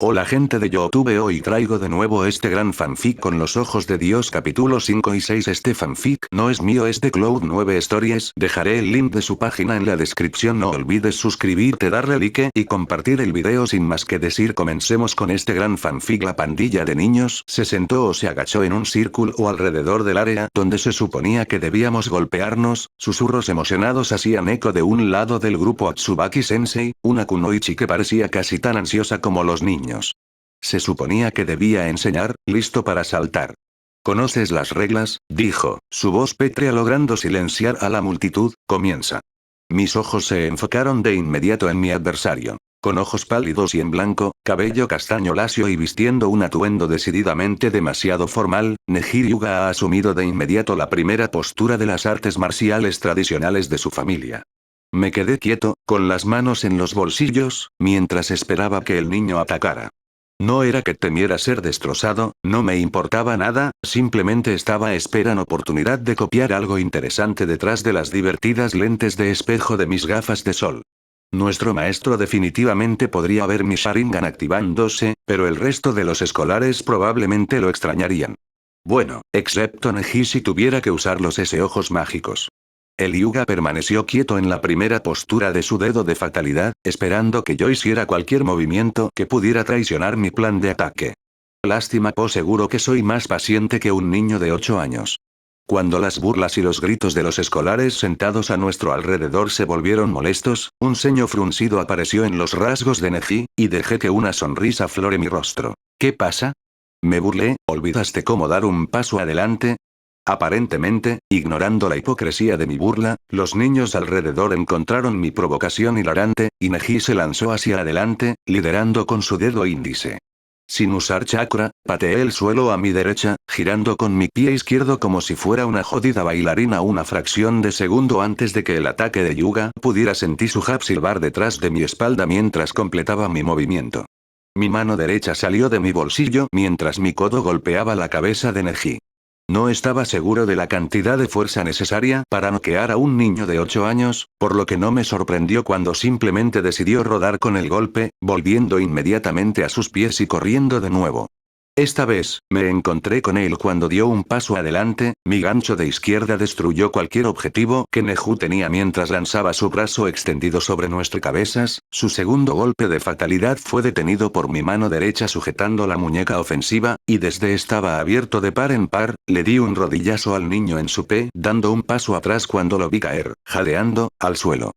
Hola gente de YouTube, hoy traigo de nuevo este gran fanfic con los ojos de Dios capítulo 5 y 6. Este fanfic no es mío, es de Cloud 9 Stories. Dejaré el link de su página en la descripción. No olvides suscribirte, darle like y compartir el video. Sin más que decir, comencemos con este gran fanfic. La pandilla de niños se sentó o se agachó en un círculo alrededor del área donde se suponía que debíamos golpearnos. Susurros emocionados hacían eco de un lado del grupo a Tsubaki Sensei, una kunoichi que parecía casi tan ansiosa como los niños. Se suponía que debía enseñar, listo para saltar. ¿Conoces las reglas?, dijo, su voz pétrea logrando silenciar a la multitud. Comienza. Mis ojos se enfocaron de inmediato en mi adversario. Con ojos pálidos y en blanco, cabello castaño lacio y vistiendo un atuendo decididamente demasiado formal, Neji Hyuga ha asumido de inmediato la primera postura de las artes marciales tradicionales de su familia. Me quedé quieto, con las manos en los bolsillos, mientras esperaba que el niño atacara. No era que temiera ser destrozado, no me importaba nada, simplemente estaba esperando oportunidad de copiar algo interesante detrás de las divertidas lentes de espejo de mis gafas de sol. Nuestro maestro definitivamente podría ver mi Sharingan activándose, pero el resto de los escolares probablemente lo extrañarían. Bueno, excepto Neji si tuviera que usar los ojos mágicos. El Hyuga permaneció quieto en la primera postura de su dedo de fatalidad, esperando que yo hiciera cualquier movimiento que pudiera traicionar mi plan de ataque. Lástima, pues seguro que soy más paciente que un niño de 8 años. Cuando las burlas y los gritos de los escolares sentados a nuestro alrededor se volvieron molestos, un ceño fruncido apareció en los rasgos de Neji, y dejé que una sonrisa flore mi rostro. ¿Qué pasa? Me burlé, ¿olvidaste cómo dar un paso adelante? Aparentemente, ignorando la hipocresía de mi burla, los niños alrededor encontraron mi provocación hilarante, y Neji se lanzó hacia adelante, liderando con su dedo índice. Sin usar chakra, pateé el suelo a mi derecha, girando con mi pie izquierdo como si fuera una jodida bailarina. Una fracción de segundo antes de que el ataque de Hyuga pudiera sentir su jab silbar detrás de mi espalda mientras completaba mi movimiento. Mi mano derecha salió de mi bolsillo mientras mi codo golpeaba la cabeza de Neji. No estaba seguro de la cantidad de fuerza necesaria para noquear a un niño de 8 años, por lo que no me sorprendió cuando simplemente decidió rodar con el golpe, volviendo inmediatamente a sus pies y corriendo de nuevo. Esta vez, me encontré con él cuando dio un paso adelante, mi gancho de izquierda destruyó cualquier objetivo que Neji tenía mientras lanzaba su brazo extendido sobre nuestras cabezas. Su segundo golpe de fatalidad fue detenido por mi mano derecha sujetando la muñeca ofensiva, y desde estaba abierto de par en par, le di un rodillazo al niño en su pe, dando un paso atrás cuando lo vi caer, jadeando, al suelo.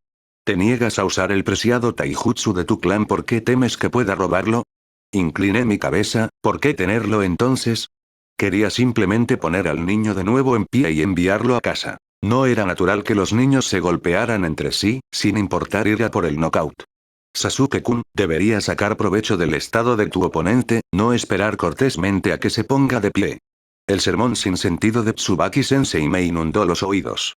¿Te niegas a usar el preciado taijutsu de tu clan porque temes que pueda robarlo? Incliné mi cabeza. ¿Por qué tenerlo entonces? Quería simplemente poner al niño de nuevo en pie y enviarlo a casa. No era natural que los niños se golpearan entre sí, sin importar ir a por el knockout. Sasuke-kun, debería sacar provecho del estado de tu oponente, no esperar cortésmente a que se ponga de pie. El sermón sin sentido de Tsubaki Sensei me inundó los oídos.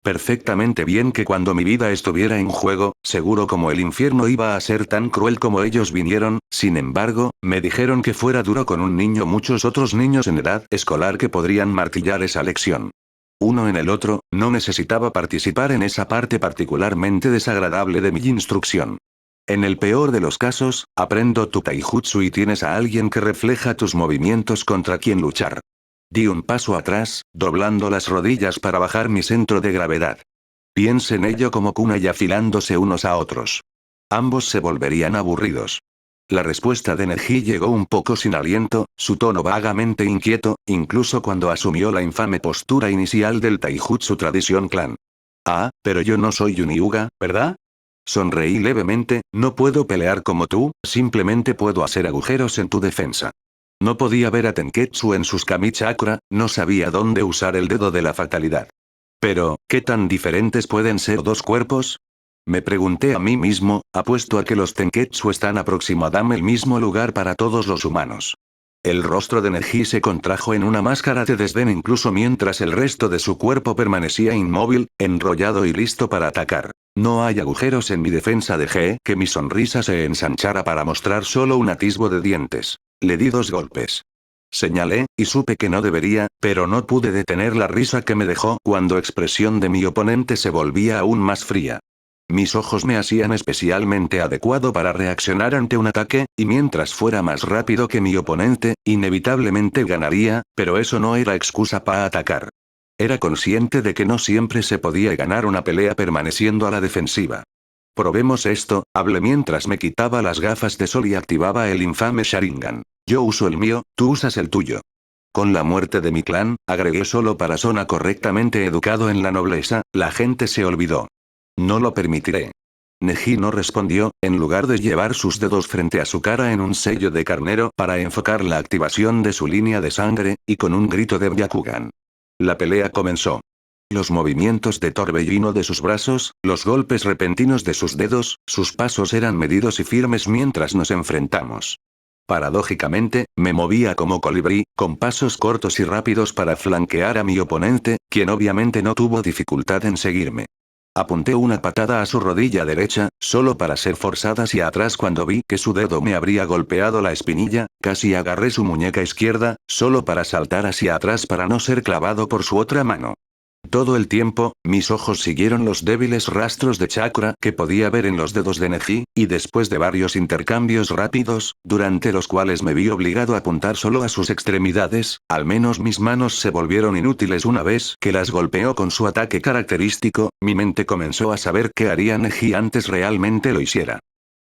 Perfectamente bien que cuando mi vida estuviera en juego, seguro como el infierno iba a ser tan cruel como ellos vinieron. Sin embargo, me dijeron que fuera duro con un niño, muchos otros niños en edad escolar que podrían martillar esa lección. Uno en el otro, no necesitaba participar en esa parte particularmente desagradable de mi instrucción. En el peor de los casos, aprendo tu taijutsu y tienes a alguien que refleja tus movimientos contra quien luchar. Di un paso atrás, doblando las rodillas para bajar mi centro de gravedad. Piensa en ello como kunai afilándose unos a otros. Ambos se volverían aburridos. La respuesta de Neji llegó un poco sin aliento, su tono vagamente inquieto, incluso cuando asumió la infame postura inicial del taijutsu tradición clan. Ah, pero yo no soy un Hyuga, ¿verdad? Sonreí levemente. No puedo pelear como tú, simplemente puedo hacer agujeros en tu defensa. No podía ver a Tenketsu en sus kami chakra, no sabía dónde usar el dedo de la fatalidad. Pero, ¿qué tan diferentes pueden ser dos cuerpos? Me pregunté a mí mismo. Apuesto a que los Tenketsu están aproximadamente el mismo lugar para todos los humanos. El rostro de Neji se contrajo en una máscara de desdén incluso mientras el resto de su cuerpo permanecía inmóvil, enrollado y listo para atacar. No hay agujeros en mi defensa. Dejé que mi sonrisa se ensanchara para mostrar solo un atisbo de dientes. Le di 2 golpes. Señalé, y supe que no debería, pero no pude detener la risa que me dejó cuando expresión de mi oponente se volvía aún más fría. Mis ojos me hacían especialmente adecuado para reaccionar ante un ataque, y mientras fuera más rápido que mi oponente, inevitablemente ganaría, pero eso no era excusa para atacar. Era consciente de que no siempre se podía ganar una pelea permaneciendo a la defensiva. Probemos esto, hablé mientras me quitaba las gafas de sol y activaba el infame Sharingan. Yo uso el mío, tú usas el tuyo. Con la muerte de mi clan, agregué solo para Sona correctamente educado en la nobleza, la gente se olvidó. No lo permitiré. Neji no respondió, en lugar de llevar sus dedos frente a su cara en un sello de carnero para enfocar la activación de su línea de sangre, y con un grito de Byakugan. La pelea comenzó. Los movimientos de torbellino de sus brazos, los golpes repentinos de sus dedos, sus pasos eran medidos y firmes mientras nos enfrentamos. Paradójicamente, me movía como colibrí, con pasos cortos y rápidos para flanquear a mi oponente, quien obviamente no tuvo dificultad en seguirme. Apunté una patada a su rodilla derecha, solo para ser forzada hacia atrás cuando vi que su dedo me habría golpeado la espinilla, casi agarré su muñeca izquierda, solo para saltar hacia atrás para no ser clavado por su otra mano. Todo el tiempo, mis ojos siguieron los débiles rastros de chakra que podía ver en los dedos de Neji, y después de varios intercambios rápidos, durante los cuales me vi obligado a apuntar solo a sus extremidades, al menos mis manos se volvieron inútiles una vez que las golpeó con su ataque característico, mi mente comenzó a saber qué haría Neji antes realmente lo hiciera.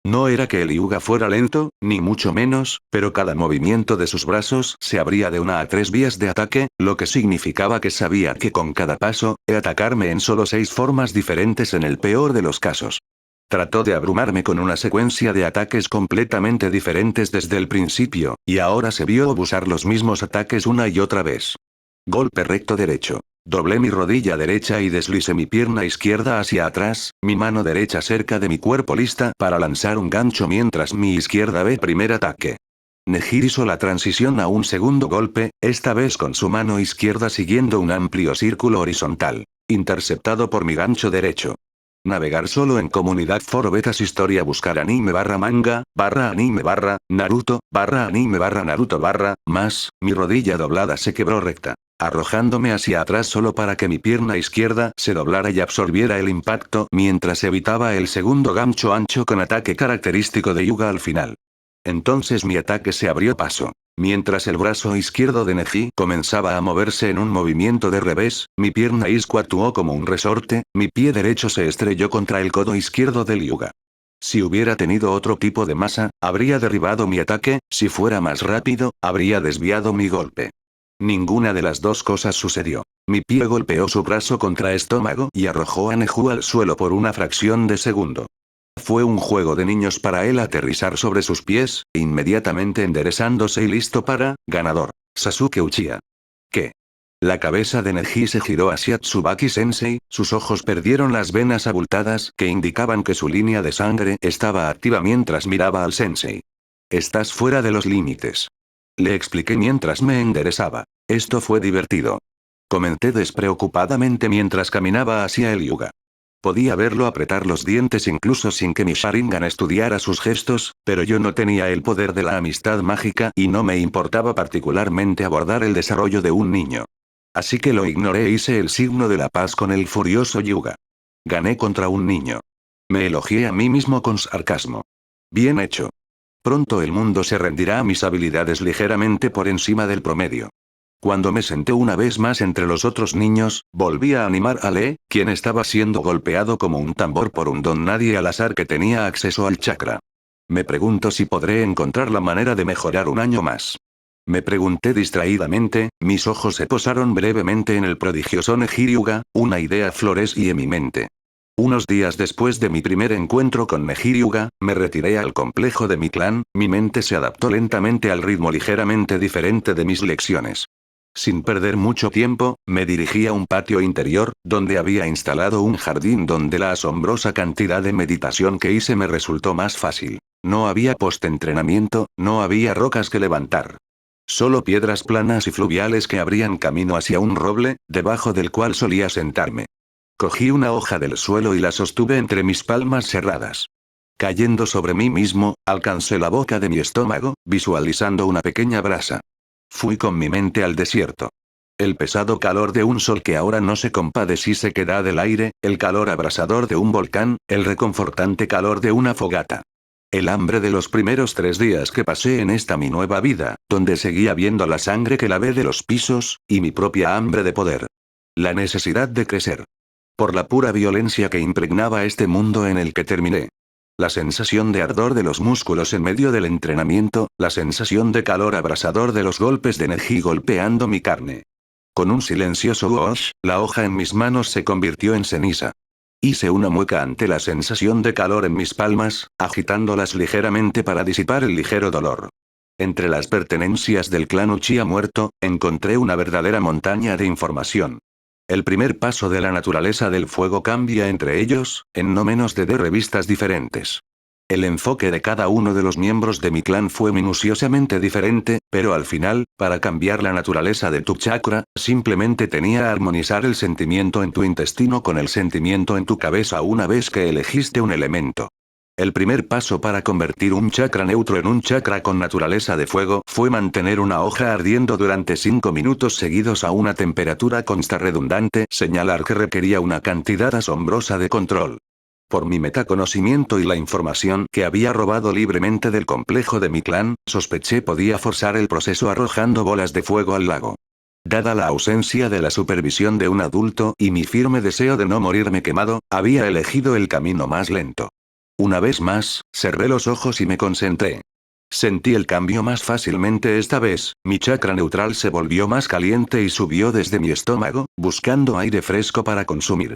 No era que el Hyuga fuera lento, ni mucho menos, pero cada movimiento de sus brazos se abría de 1 a 3 vías de ataque, lo que significaba que sabía que con cada paso, atacarme en solo 6 formas diferentes en el peor de los casos. Trató de abrumarme con una secuencia de ataques completamente diferentes desde el principio, y ahora se vio usar los mismos ataques una y otra vez. Golpe recto derecho. Doblé mi rodilla derecha y deslicé mi pierna izquierda hacia atrás, mi mano derecha cerca de mi cuerpo lista para lanzar un gancho mientras mi izquierda ve primer ataque. Neji hizo la transición a un segundo golpe, esta vez con su mano izquierda siguiendo un amplio círculo horizontal. Interceptado por mi gancho derecho. Navegar solo en comunidad foro betas historia buscar anime /manga, /anime /Naruto, /anime /Naruto más, mi rodilla doblada se quebró recta, arrojándome hacia atrás solo para que mi pierna izquierda se doblara y absorbiera el impacto mientras evitaba el segundo gancho ancho con ataque característico de Hyuga al final. Entonces mi ataque se abrió paso. Mientras el brazo izquierdo de Neji comenzaba a moverse en un movimiento de revés, mi pierna izquierda actuó como un resorte, mi pie derecho se estrelló contra el codo izquierdo del Hyuga. Si hubiera tenido otro tipo de masa, habría derribado mi ataque, si fuera más rápido, habría desviado mi golpe. Ninguna de las dos cosas sucedió. Mi pie golpeó su brazo contra estómago y arrojó a Neji al suelo por una fracción de segundo. Fue un juego de niños para él aterrizar sobre sus pies, inmediatamente enderezándose y listo para, ganador. Sasuke Uchiha. ¿Qué? La cabeza de Neji se giró hacia Tsubaki-sensei, sus ojos perdieron las venas abultadas que indicaban que su línea de sangre estaba activa mientras miraba al sensei. Estás fuera de los límites. Le expliqué mientras me enderezaba. Esto fue divertido. Comenté despreocupadamente mientras caminaba hacia el Hyuga. Podía verlo apretar los dientes incluso sin que mi Sharingan estudiara sus gestos, pero yo no tenía el poder de la amistad mágica y no me importaba particularmente abordar el desarrollo de un niño. Así que lo ignoré e hice el signo de la paz con el furioso Hyuga. Gané contra un niño. Me elogié a mí mismo con sarcasmo. Bien hecho. Pronto el mundo se rendirá a mis habilidades ligeramente por encima del promedio. Cuando me senté una vez más entre los otros niños, volví a animar a Lee, quien estaba siendo golpeado como un tambor por un don nadie al azar que tenía acceso al chakra. Me pregunto si podré encontrar la manera de mejorar un año más. Me pregunté distraídamente, mis ojos se posaron brevemente en el prodigioso Neji Hyuga, una idea floreció en mi mente. Unos días después de mi primer encuentro con Neji Hyuga, me retiré al complejo de mi clan, mi mente se adaptó lentamente al ritmo ligeramente diferente de mis lecciones. Sin perder mucho tiempo, me dirigí a un patio interior, donde había instalado un jardín donde la asombrosa cantidad de meditación que hice me resultó más fácil. No había post-entrenamiento, no había rocas que levantar. Solo piedras planas y fluviales que abrían camino hacia un roble, debajo del cual solía sentarme. Cogí una hoja del suelo y la sostuve entre mis palmas cerradas. Cayendo sobre mí mismo, alcancé la boca de mi estómago, visualizando una pequeña brasa. Fui con mi mente al desierto. El pesado calor de un sol que ahora no se compadeciese que da del aire, el calor abrasador de un volcán, el reconfortante calor de una fogata. El hambre de los primeros 3 días que pasé en esta mi nueva vida, donde seguía viendo la sangre que lavé de los pisos, y mi propia hambre de poder. La necesidad de crecer. Por la pura violencia que impregnaba este mundo en el que terminé. La sensación de ardor de los músculos en medio del entrenamiento, la sensación de calor abrasador de los golpes de energía golpeando mi carne. Con un silencioso whoosh, la hoja en mis manos se convirtió en ceniza. Hice una mueca ante la sensación de calor en mis palmas, agitándolas ligeramente para disipar el ligero dolor. Entre las pertenencias del clan Uchiha muerto, encontré una verdadera montaña de información. El primer paso de la naturaleza del fuego cambia entre ellos, en no menos de 10 revistas diferentes. El enfoque de cada uno de los miembros de mi clan fue minuciosamente diferente, pero al final, para cambiar la naturaleza de tu chakra, simplemente tenía armonizar el sentimiento en tu intestino con el sentimiento en tu cabeza una vez que elegiste un elemento. El primer paso para convertir un chakra neutro en un chakra con naturaleza de fuego fue mantener una hoja ardiendo durante 5 minutos seguidos a una temperatura constante redundante, señalar que requería una cantidad asombrosa de control. Por mi metaconocimiento y la información que había robado libremente del complejo de mi clan, sospeché podía forzar el proceso arrojando bolas de fuego al lago. Dada la ausencia de la supervisión de un adulto y mi firme deseo de no morirme quemado, había elegido el camino más lento. Una vez más, cerré los ojos y me concentré. Sentí el cambio más fácilmente esta vez, mi chakra neutral se volvió más caliente y subió desde mi estómago, buscando aire fresco para consumir.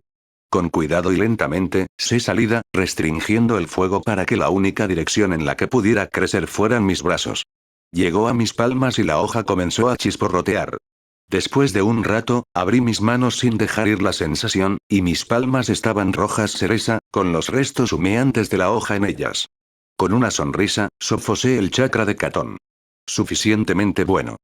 Con cuidado y lentamente, sé salida, restringiendo el fuego para que la única dirección en la que pudiera crecer fueran mis brazos. Llegó a mis palmas y la hoja comenzó a chisporrotear. Después de un rato, abrí mis manos sin dejar ir la sensación, y mis palmas estaban rojas cereza, con los restos humeantes de la hoja en ellas. Con una sonrisa, sofocé el chakra de Catón. Suficientemente bueno.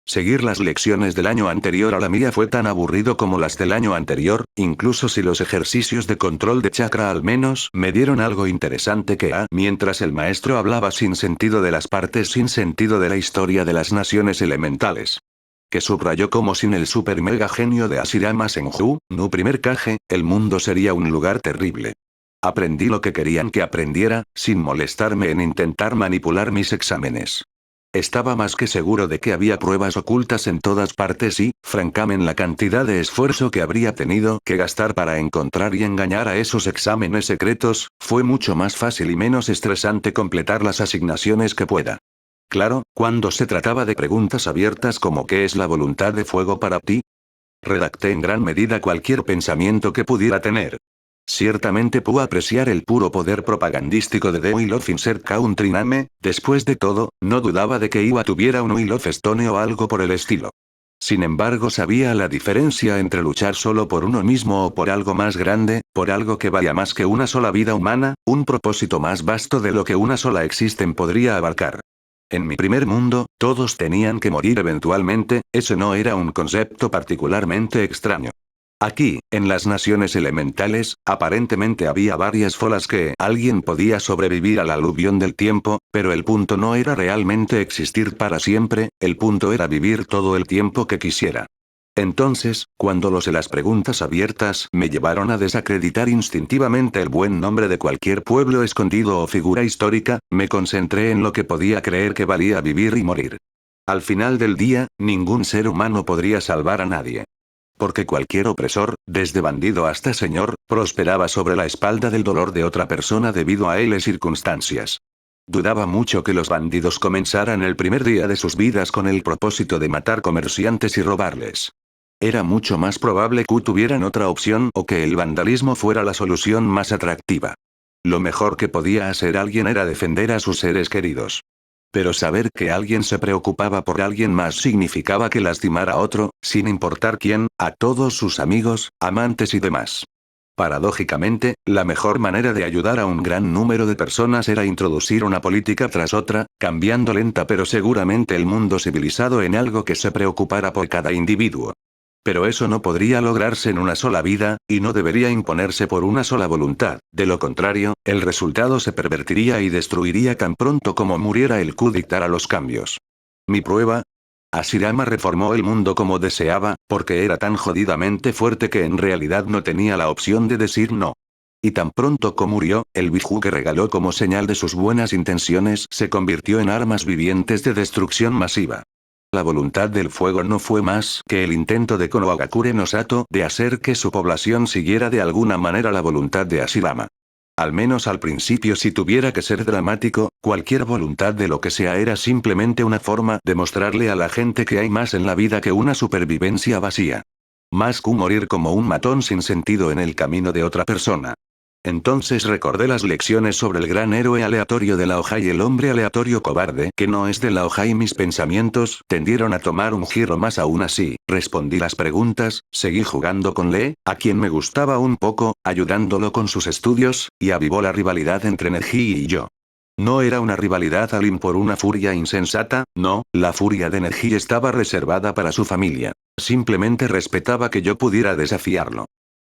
Seguir las lecciones del año anterior a la mía fue tan aburrido como las del año anterior, incluso si los ejercicios de control de chakra al menos me dieron algo interesante mientras el maestro hablaba sin sentido de las partes sin sentido de la historia de las naciones elementales. Que subrayó como sin el super mega genio de Hashirama Senju, no primer Kage, el mundo sería un lugar terrible. Aprendí lo que querían que aprendiera, sin molestarme en intentar manipular mis exámenes. Estaba más que seguro de que había pruebas ocultas en todas partes y, francamente, la cantidad de esfuerzo que habría tenido que gastar para encontrar y engañar a esos exámenes secretos, fue mucho más fácil y menos estresante completar las asignaciones que pueda. Claro, cuando se trataba de preguntas abiertas como ¿qué es la voluntad de fuego para ti? Redacté en gran medida cualquier pensamiento que pudiera tener. Ciertamente puedo apreciar el puro poder propagandístico de The Wheel of Insert Country Name, después de todo, no dudaba de que Iwa tuviera un Wheel of Stone o algo por el estilo. Sin embargo sabía la diferencia entre luchar solo por uno mismo o por algo más grande, por algo que vaya más que una sola vida humana, un propósito más vasto de lo que una sola existen podría abarcar. En mi primer mundo, todos tenían que morir eventualmente, ese no era un concepto particularmente extraño. Aquí, en las naciones elementales, aparentemente había varias formas que alguien podía sobrevivir al aluvión del tiempo, pero el punto no era realmente existir para siempre, el punto era vivir todo el tiempo que quisiera. Entonces, cuando los de las preguntas abiertas me llevaron a desacreditar instintivamente el buen nombre de cualquier pueblo escondido o figura histórica, me concentré en lo que podía creer que valía vivir y morir. Al final del día, ningún ser humano podría salvar a nadie. Porque cualquier opresor, desde bandido hasta señor, prosperaba sobre la espalda del dolor de otra persona debido a L circunstancias. Dudaba mucho que los bandidos comenzaran el primer día de sus vidas con el propósito de matar comerciantes y robarles. Era mucho más probable que tuvieran otra opción o que el vandalismo fuera la solución más atractiva. Lo mejor que podía hacer alguien era defender a sus seres queridos. Pero saber que alguien se preocupaba por alguien más significaba que lastimar a otro, sin importar quién, a todos sus amigos, amantes y demás. Paradójicamente, la mejor manera de ayudar a un gran número de personas era introducir una política tras otra, cambiando lenta pero seguramente el mundo civilizado en algo que se preocupara por cada individuo. Pero eso no podría lograrse en una sola vida, y no debería imponerse por una sola voluntad, de lo contrario, el resultado se pervertiría y destruiría tan pronto como muriera el Q dictara los cambios. Mi prueba. Hashirama reformó el mundo como deseaba, porque era tan jodidamente fuerte que en realidad no tenía la opción de decir no. Y tan pronto como murió, el Biju que regaló como señal de sus buenas intenciones se convirtió en armas vivientes de destrucción masiva. La voluntad del fuego no fue más que el intento de Konohagakure no Sato de hacer que su población siguiera de alguna manera la voluntad de Hashirama. Al menos al principio, si tuviera que ser dramático, cualquier voluntad de lo que sea era simplemente una forma de mostrarle a la gente que hay más en la vida que una supervivencia vacía. Más que morir como un matón sin sentido en el camino de otra persona. Entonces recordé las lecciones sobre el gran héroe aleatorio de la hoja y el hombre aleatorio cobarde que no es de la hoja, y mis pensamientos tendieron a tomar un giro más aún así. Respondí las preguntas, seguí jugando con Lee, a quien me gustaba un poco, ayudándolo con sus estudios, y avivó la rivalidad entre Neji y yo. No era una rivalidad Alin por una furia insensata, no, la furia de Neji estaba reservada para su familia. Simplemente respetaba que yo pudiera desafiarlo.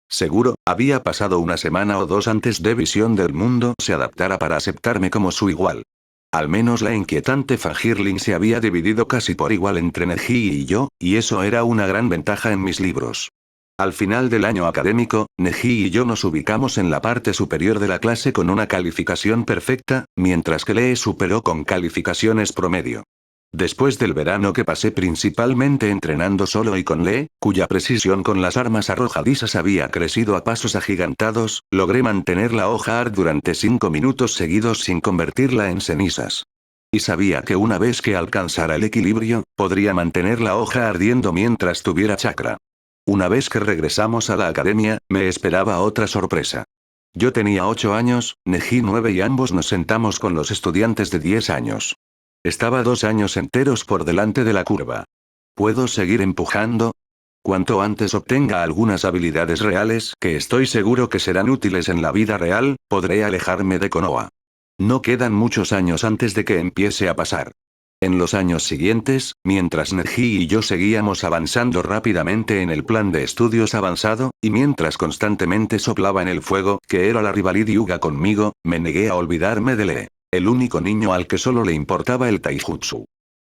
Seguro, había pasado una semana o dos antes de Visión del Mundo se adaptara para aceptarme como su igual. Al menos la inquietante Fangirling se había dividido casi por igual entre Neji y yo, y eso era una gran ventaja en mis libros. Al final del año académico, Neji y yo nos ubicamos en la parte superior de la clase con una calificación perfecta, mientras que Lee superó con calificaciones promedio. Después del verano que pasé principalmente entrenando solo y con Lee, cuya precisión con las armas arrojadizas había crecido a pasos agigantados, logré mantener la hoja ard durante 5 minutos seguidos sin convertirla en cenizas. Y sabía que una vez que alcanzara el equilibrio, podría mantener la hoja ardiendo mientras tuviera chakra. Una vez que regresamos a la academia, me esperaba otra sorpresa. Yo tenía 8 años, Neji 9 y ambos nos sentamos con los estudiantes de 10 años. Estaba 2 años enteros por delante de la curva. ¿Puedo seguir empujando? Cuanto antes obtenga algunas habilidades reales que estoy seguro que serán útiles en la vida real, podré alejarme de Konoha. No quedan muchos años antes de que empiece a pasar. En los años siguientes, mientras Neji y yo seguíamos avanzando rápidamente en el plan de estudios avanzado, y mientras constantemente soplaba en el fuego, que era la rivalidad Hyuga conmigo, me negué a olvidarme de Lee. El único niño al que solo le importaba el taijutsu.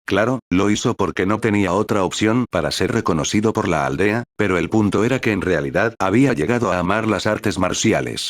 Claro, lo hizo porque no tenía otra opción para ser reconocido por la aldea, pero el punto era que en realidad había llegado a amar las artes marciales.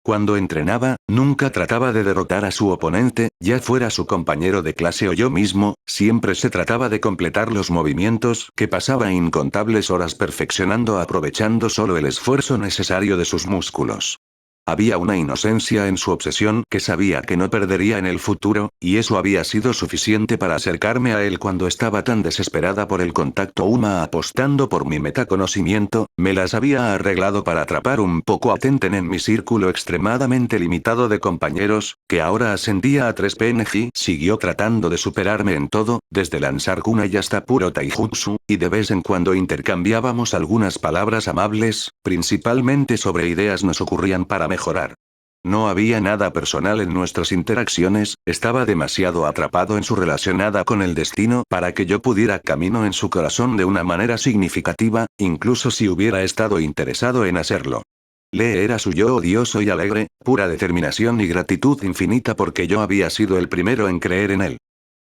Cuando entrenaba, nunca trataba de derrotar a su oponente, ya fuera su compañero de clase o yo mismo, siempre se trataba de completar los movimientos que pasaba incontables horas perfeccionando aprovechando solo el esfuerzo necesario de sus músculos. Había una inocencia en su obsesión que sabía que no perdería en el futuro, y eso había sido suficiente para acercarme a él cuando estaba tan desesperada por el contacto. Uma apostando por mi metaconocimiento, me las había arreglado para atrapar un poco a Tenten en mi círculo extremadamente limitado de compañeros, que ahora ascendía a 3 PNG. Siguió tratando de superarme en todo, desde lanzar kunai hasta puro taijutsu, y de vez en cuando intercambiábamos algunas palabras amables, principalmente sobre ideas nos ocurrían para mejorar. No había nada personal en nuestras interacciones, estaba demasiado atrapado en su relacionada con el destino para que yo pudiera camino en su corazón de una manera significativa, incluso si hubiera estado interesado en hacerlo. Lee era su yo odioso y alegre, pura determinación y gratitud infinita porque yo había sido el primero en creer en él.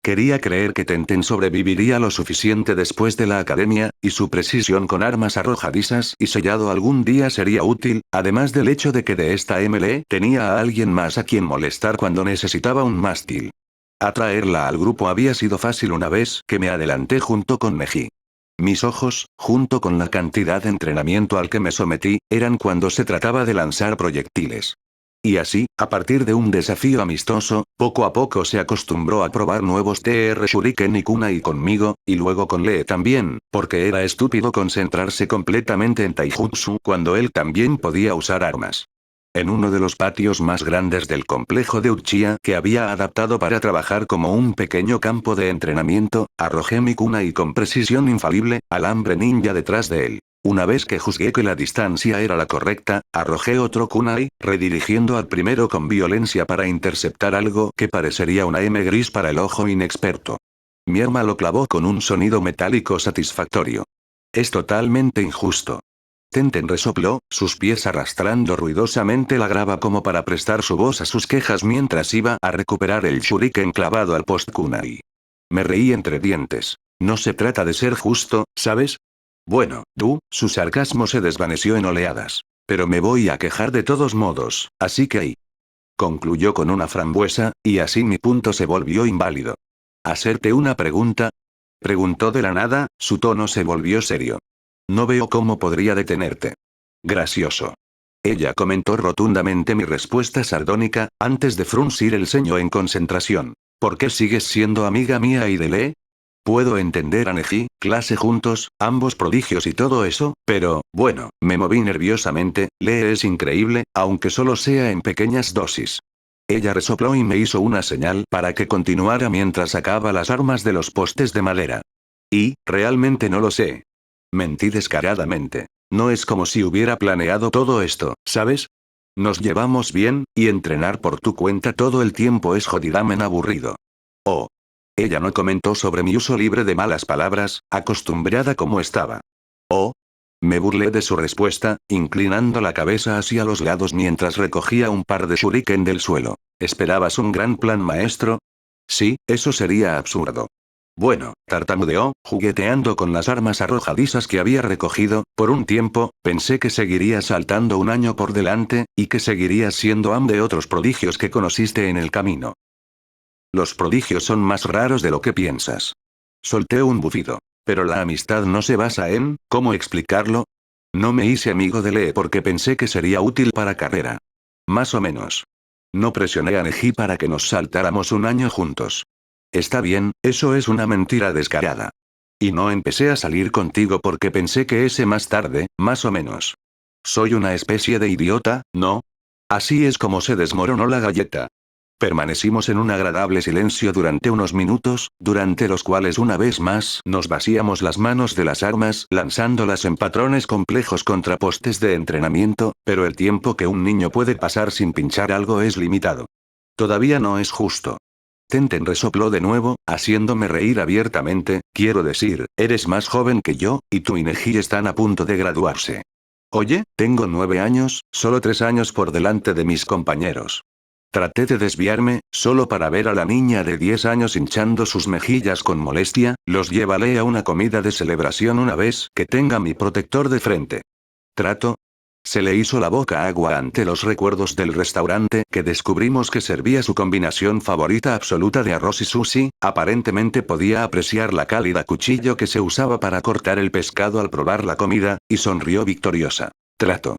Quería creer que Tenten sobreviviría lo suficiente después de la academia, y su precisión con armas arrojadizas y sellado algún día sería útil, además del hecho de que de esta MLE tenía a alguien más a quien molestar cuando necesitaba un mástil. Atraerla al grupo había sido fácil una vez que me adelanté junto con Neji. Mis ojos, junto con la cantidad de entrenamiento al que me sometí, eran cuando se trataba de lanzar proyectiles. Y así, a partir de un desafío amistoso, poco a poco se acostumbró a probar nuevos TR Shuriken y Kunai conmigo, y luego con Lee también, porque era estúpido concentrarse completamente en taijutsu cuando él también podía usar armas. En uno de los patios más grandes del complejo de Uchiha que había adaptado para trabajar como un pequeño campo de entrenamiento, arrojé mi kunai con precisión infalible, alambre ninja detrás de él. Una vez que juzgué que la distancia era la correcta, arrojé otro kunai, redirigiendo al primero con violencia para interceptar algo que parecería una M gris para el ojo inexperto. Mi arma lo clavó con un sonido metálico satisfactorio. Es totalmente injusto. Tenten resopló, sus pies arrastrando ruidosamente la grava como para prestar su voz a sus quejas mientras iba a recuperar el shuriken clavado al post kunai. Me reí entre dientes. No se trata de ser justo, ¿sabes? Bueno, su sarcasmo se desvaneció en oleadas. Pero me voy a quejar de todos modos, así que ahí. Concluyó con una frambuesa, y así mi punto se volvió inválido. ¿Hacerte una pregunta? Preguntó de la nada, su tono se volvió serio. No veo cómo podría detenerte. Gracioso. Ella comentó rotundamente mi respuesta sardónica, antes de fruncir el ceño en concentración. ¿Por qué sigues siendo amiga mía y de Lee? Puedo entender a Neji, clase juntos, ambos prodigios y todo eso, pero, bueno, me moví nerviosamente, Lee es increíble, aunque solo sea en pequeñas dosis. Ella resopló y me hizo una señal para que continuara mientras sacaba las armas de los postes de madera. Y, realmente no lo sé. Mentí descaradamente. No es como si hubiera planeado todo esto, ¿sabes? Nos llevamos bien, y entrenar por tu cuenta todo el tiempo es jodidamente aburrido. Oh. Ella no comentó sobre mi uso libre de malas palabras, acostumbrada como estaba. Oh. Me burlé de su respuesta, inclinando la cabeza hacia los lados mientras recogía un par de shuriken del suelo. ¿Esperabas un gran plan maestro? Sí, eso sería absurdo. Bueno, tartamudeó, jugueteando con las armas arrojadizas que había recogido. Por un tiempo, pensé que seguirías saltando un año por delante, y que seguirías siendo am de otros prodigios que conociste en el camino. Los prodigios son más raros de lo que piensas. Solté un bufido. Pero la amistad no se basa en, ¿cómo explicarlo? No me hice amigo de Lee porque pensé que sería útil para carrera. Más o menos. No presioné a Neji para que nos saltáramos un año juntos. Está bien, eso es una mentira descarada. Y no empecé a salir contigo porque pensé que ese más tarde, más o menos. Soy una especie de idiota, ¿no? Así es como se desmoronó la galleta. Permanecimos en un agradable silencio durante unos minutos, durante los cuales una vez más nos vaciamos las manos de las armas, lanzándolas en patrones complejos contra postes de entrenamiento, pero el tiempo que un niño puede pasar sin pinchar algo es limitado. Todavía no es justo. Tenten resopló de nuevo, haciéndome reír abiertamente. Quiero decir, eres más joven que yo, y tu Neji están a punto de graduarse. Oye, tengo 9 años, solo 3 años por delante de mis compañeros. Traté de desviarme, solo para ver a la niña de 10 años hinchando sus mejillas con molestia. Los llevaré a una comida de celebración una vez que tenga mi protector de frente. ¿Trato? Se le hizo la boca agua ante los recuerdos del restaurante que descubrimos que servía su combinación favorita absoluta de arroz y sushi. Aparentemente podía apreciar la cálida cuchillo que se usaba para cortar el pescado al probar la comida, y sonrió victoriosa. Trato.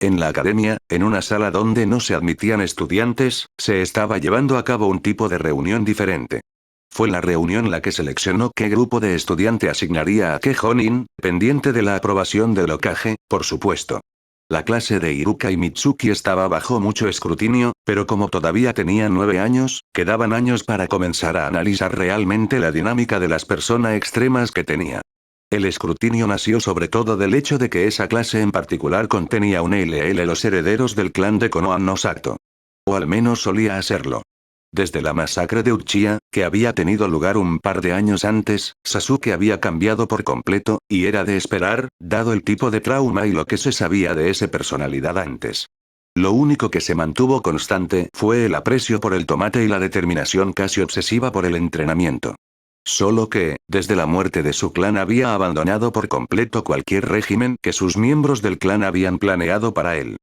En la academia, en una sala donde no se admitían estudiantes, se estaba llevando a cabo un tipo de reunión diferente. Fue la reunión la que seleccionó qué grupo de estudiante asignaría a qué Jonin, pendiente de la aprobación del Hokage, por supuesto. La clase de Iruka y Mitsuki estaba bajo mucho escrutinio, pero como todavía tenían 9 años, quedaban años para comenzar a analizar realmente la dinámica de las personas extremas que tenía. El escrutinio nació sobre todo del hecho de que esa clase en particular contenía un LL los herederos del clan de Konoha no Sato. O al menos solía hacerlo. Desde la masacre de Uchiha, que había tenido lugar un par de años antes, Sasuke había cambiado por completo, y era de esperar, dado el tipo de trauma y lo que se sabía de esa personalidad antes. Lo único que se mantuvo constante fue el aprecio por el tomate y la determinación casi obsesiva por el entrenamiento. Solo que, desde la muerte de su clan había abandonado por completo cualquier régimen que sus miembros del clan habían planeado para él.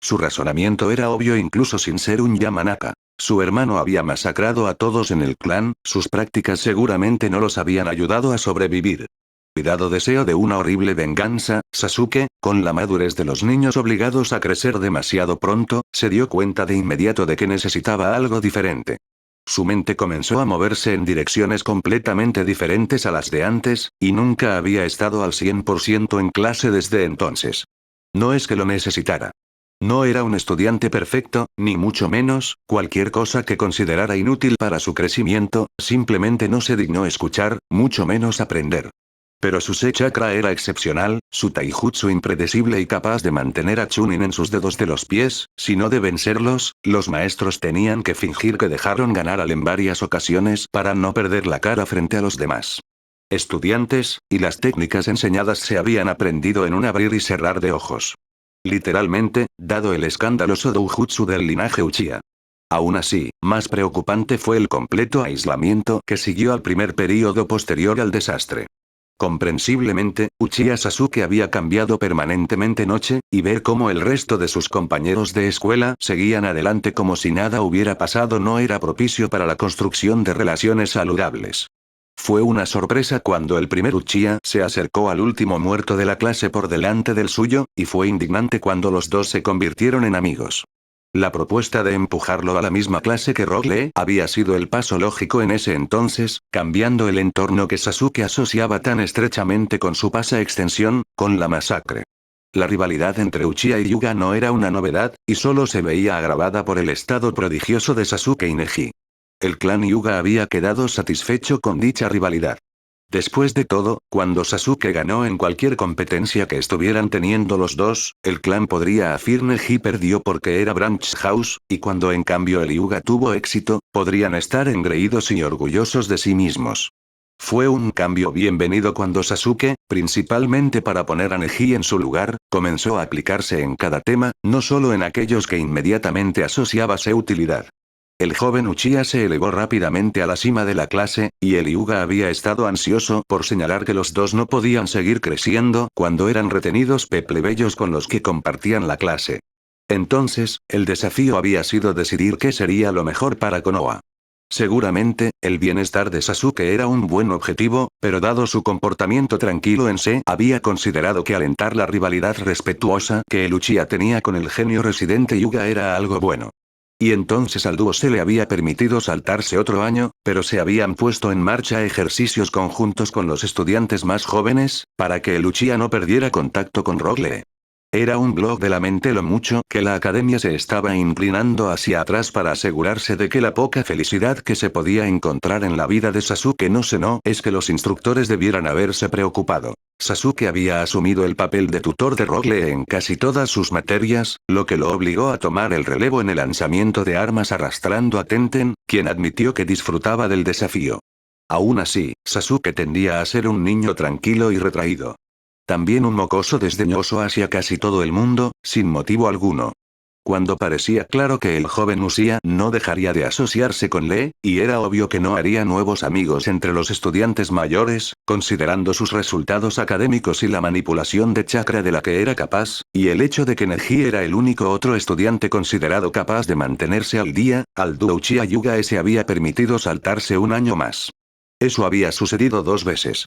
Su razonamiento era obvio incluso sin ser un Yamanaka. Su hermano había masacrado a todos en el clan, sus prácticas seguramente no los habían ayudado a sobrevivir. Cuidado deseo de una horrible venganza, Sasuke, con la madurez de los niños obligados a crecer demasiado pronto, se dio cuenta de inmediato de que necesitaba algo diferente. Su mente comenzó a moverse en direcciones completamente diferentes a las de antes, y nunca había estado al 100% en clase desde entonces. No es que lo necesitara. No era un estudiante perfecto, ni mucho menos. Cualquier cosa que considerara inútil para su crecimiento, simplemente no se dignó escuchar, mucho menos aprender. Pero su chakra era excepcional, su taijutsu impredecible y capaz de mantener a Chunin en sus dedos de los pies. Si no deben serlos, los maestros tenían que fingir que dejaron ganar al en varias ocasiones para no perder la cara frente a los demás estudiantes, y las técnicas enseñadas se habían aprendido en un abrir y cerrar de ojos. Literalmente, dado el escandaloso doujutsu del linaje Uchiha. Aún así, más preocupante fue el completo aislamiento que siguió al primer período posterior al desastre. Comprensiblemente, Uchiha Sasuke había cambiado permanentemente noche, y ver cómo el resto de sus compañeros de escuela seguían adelante como si nada hubiera pasado no era propicio para la construcción de relaciones saludables. Fue una sorpresa cuando el primer Uchiha se acercó al último muerto de la clase por delante del suyo, y fue indignante cuando los dos se convirtieron en amigos. La propuesta de empujarlo a la misma clase que Rock Lee había sido el paso lógico en ese entonces, cambiando el entorno que Sasuke asociaba tan estrechamente con su pasa extensión, con la masacre. La rivalidad entre Uchiha y Hyuga no era una novedad, y solo se veía agravada por el estado prodigioso de Sasuke y Neji. El clan Hyuga había quedado satisfecho con dicha rivalidad. Después de todo, cuando Sasuke ganó en cualquier competencia que estuvieran teniendo los dos, el clan podría afirmar Neji perdió porque era Branch House, y cuando en cambio el Hyuga tuvo éxito, podrían estar engreídos y orgullosos de sí mismos. Fue un cambio bienvenido cuando Sasuke, principalmente para poner a Neji en su lugar, comenzó a aplicarse en cada tema, no solo en aquellos que inmediatamente asociaba su utilidad. El joven Uchiha se elevó rápidamente a la cima de la clase, y el Hyuga había estado ansioso por señalar que los dos no podían seguir creciendo cuando eran retenidos plebeyos con los que compartían la clase. Entonces, el desafío había sido decidir qué sería lo mejor para Konoha. Seguramente, el bienestar de Sasuke era un buen objetivo, pero dado su comportamiento tranquilo en sí, había considerado que alentar la rivalidad respetuosa que el Uchiha tenía con el genio residente Hyuga era algo bueno. Y entonces al dúo se le había permitido saltarse otro año, pero se habían puesto en marcha ejercicios conjuntos con los estudiantes más jóvenes, para que el Uchiha no perdiera contacto con Rock Lee. Era un blog de la mente lo mucho que la academia se estaba inclinando hacia atrás para asegurarse de que la poca felicidad que se podía encontrar en la vida de Sasuke no es que los instructores debieran haberse preocupado. Sasuke había asumido el papel de tutor de Rock Lee en casi todas sus materias, lo que lo obligó a tomar el relevo en el lanzamiento de armas arrastrando a Tenten, quien admitió que disfrutaba del desafío. Aún así, Sasuke tendía a ser un niño tranquilo y retraído. También un mocoso desdeñoso hacia casi todo el mundo, sin motivo alguno. Cuando parecía claro que el joven Uchiha no dejaría de asociarse con Lee, y era obvio que no haría nuevos amigos entre los estudiantes mayores, considerando sus resultados académicos y la manipulación de chakra de la que era capaz, y el hecho de que Neji era el único otro estudiante considerado capaz de mantenerse al día, al dúo Uchiha Hyuga se había permitido saltarse un año más. Eso había sucedido 2 veces.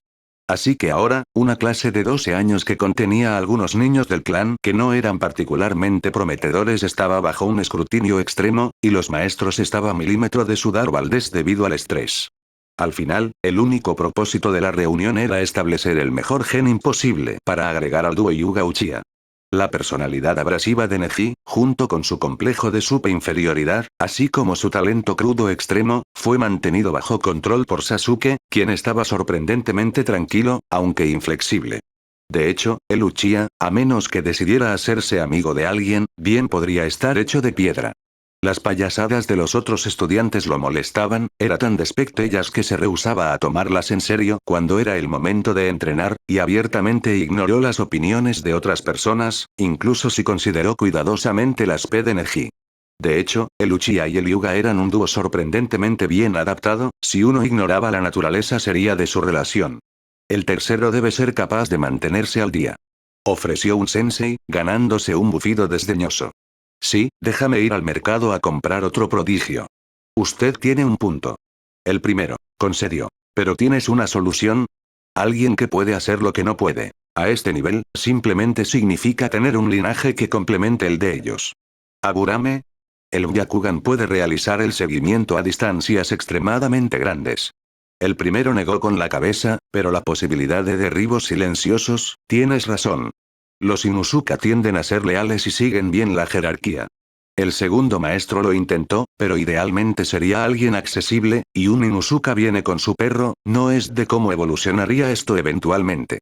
Así que ahora, una clase de 12 años que contenía a algunos niños del clan que no eran particularmente prometedores estaba bajo un escrutinio extremo, y los maestros estaban a milímetro de sudar Valdés debido al estrés. Al final, el único propósito de la reunión era establecer el mejor gen posible para agregar al dúo Hyuga Uchiha. La personalidad abrasiva de Neji, junto con su complejo de superinferioridad, así como su talento crudo extremo, fue mantenido bajo control por Sasuke, quien estaba sorprendentemente tranquilo, aunque inflexible. De hecho, el Uchiha, a menos que decidiera hacerse amigo de alguien, bien podría estar hecho de piedra. Las payasadas de los otros estudiantes lo molestaban, era tan despectivas que se rehusaba a tomarlas en serio cuando era el momento de entrenar, y abiertamente ignoró las opiniones de otras personas, incluso si consideró cuidadosamente las de Neji. De hecho, el Uchiha y el Hyuga eran un dúo sorprendentemente bien adaptado, si uno ignoraba la naturaleza seria de su relación. El tercero debe ser capaz de mantenerse al día. Ofreció un sensei, ganándose un bufido desdeñoso. Sí, déjame ir al mercado a comprar otro prodigio. Usted tiene un punto. El primero, concedió. ¿Pero tienes una solución? Alguien que puede hacer lo que no puede. A este nivel, simplemente significa tener un linaje que complemente el de ellos. ¿Aburame? El Byakugan puede realizar el seguimiento a distancias extremadamente grandes. El primero negó con la cabeza, pero la posibilidad de derribos silenciosos, tienes razón. Los Inuzuka tienden a ser leales y siguen bien la jerarquía. El segundo maestro lo intentó, pero idealmente sería alguien accesible, y un Inuzuka viene con su perro, no es de cómo evolucionaría esto eventualmente.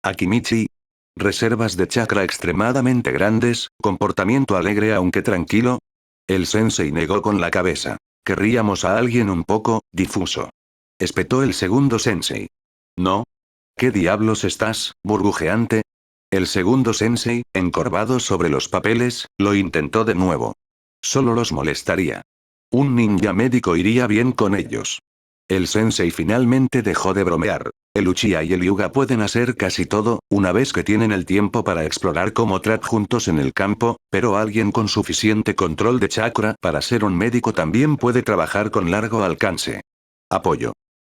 Akimichi. Reservas de chakra extremadamente grandes, comportamiento alegre aunque tranquilo. El sensei negó con la cabeza. Querríamos a alguien un poco, difuso. Espetó el segundo sensei. ¿No? ¿Qué diablos estás, burbujeante? El segundo sensei, encorvado sobre los papeles, lo intentó de nuevo. Solo los molestaría. Un ninja médico iría bien con ellos. El sensei finalmente dejó de bromear. El Uchiha y el Hyuga pueden hacer casi todo, una vez que tienen el tiempo para explorar como trap juntos en el campo, pero alguien con suficiente control de chakra para ser un médico también puede trabajar con largo alcance. Apoyo.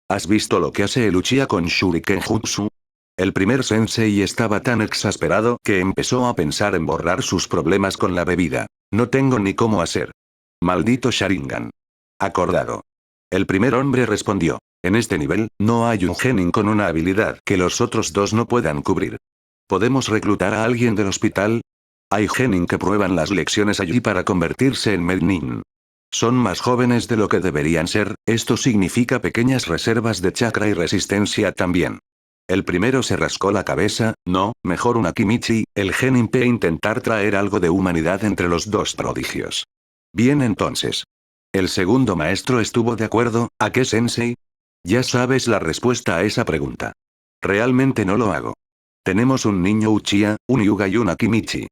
¿Has visto lo que hace el Uchiha con Shuriken Jutsu? El primer sensei estaba tan exasperado que empezó a pensar en borrar sus problemas con la bebida. No tengo ni cómo hacer. Maldito Sharingan. Acordado. El primer hombre respondió. En este nivel, no hay un genin con una habilidad que los otros dos no puedan cubrir. ¿Podemos reclutar a alguien del hospital? Hay genin que prueban las lecciones allí para convertirse en Mednin. Son más jóvenes de lo que deberían ser, esto significa pequeñas reservas de chakra y resistencia también. El primero se rascó la cabeza, no, mejor un Akimichi, el genin P intentar traer algo de humanidad entre los dos prodigios. Bien entonces. El segundo maestro estuvo de acuerdo. ¿A qué sensei? Ya sabes la respuesta a esa pregunta. Realmente no lo hago. Tenemos un niño Uchiha, un Hyuga y un Akimichi.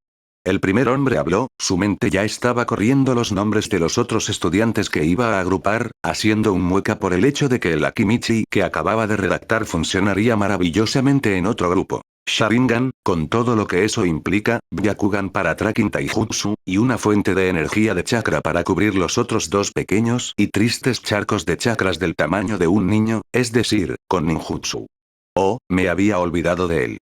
El primer hombre habló, su mente ya estaba corriendo los nombres de los otros estudiantes que iba a agrupar, haciendo un mueca por el hecho de que el Akimichi que acababa de redactar funcionaría maravillosamente en otro grupo. Sharingan, con todo lo que eso implica, Byakugan para Tracking Taijutsu, y una fuente de energía de chakra para cubrir los otros dos pequeños y tristes charcos de chakras del tamaño de un niño, es decir, con ninjutsu. Oh, me había olvidado de él.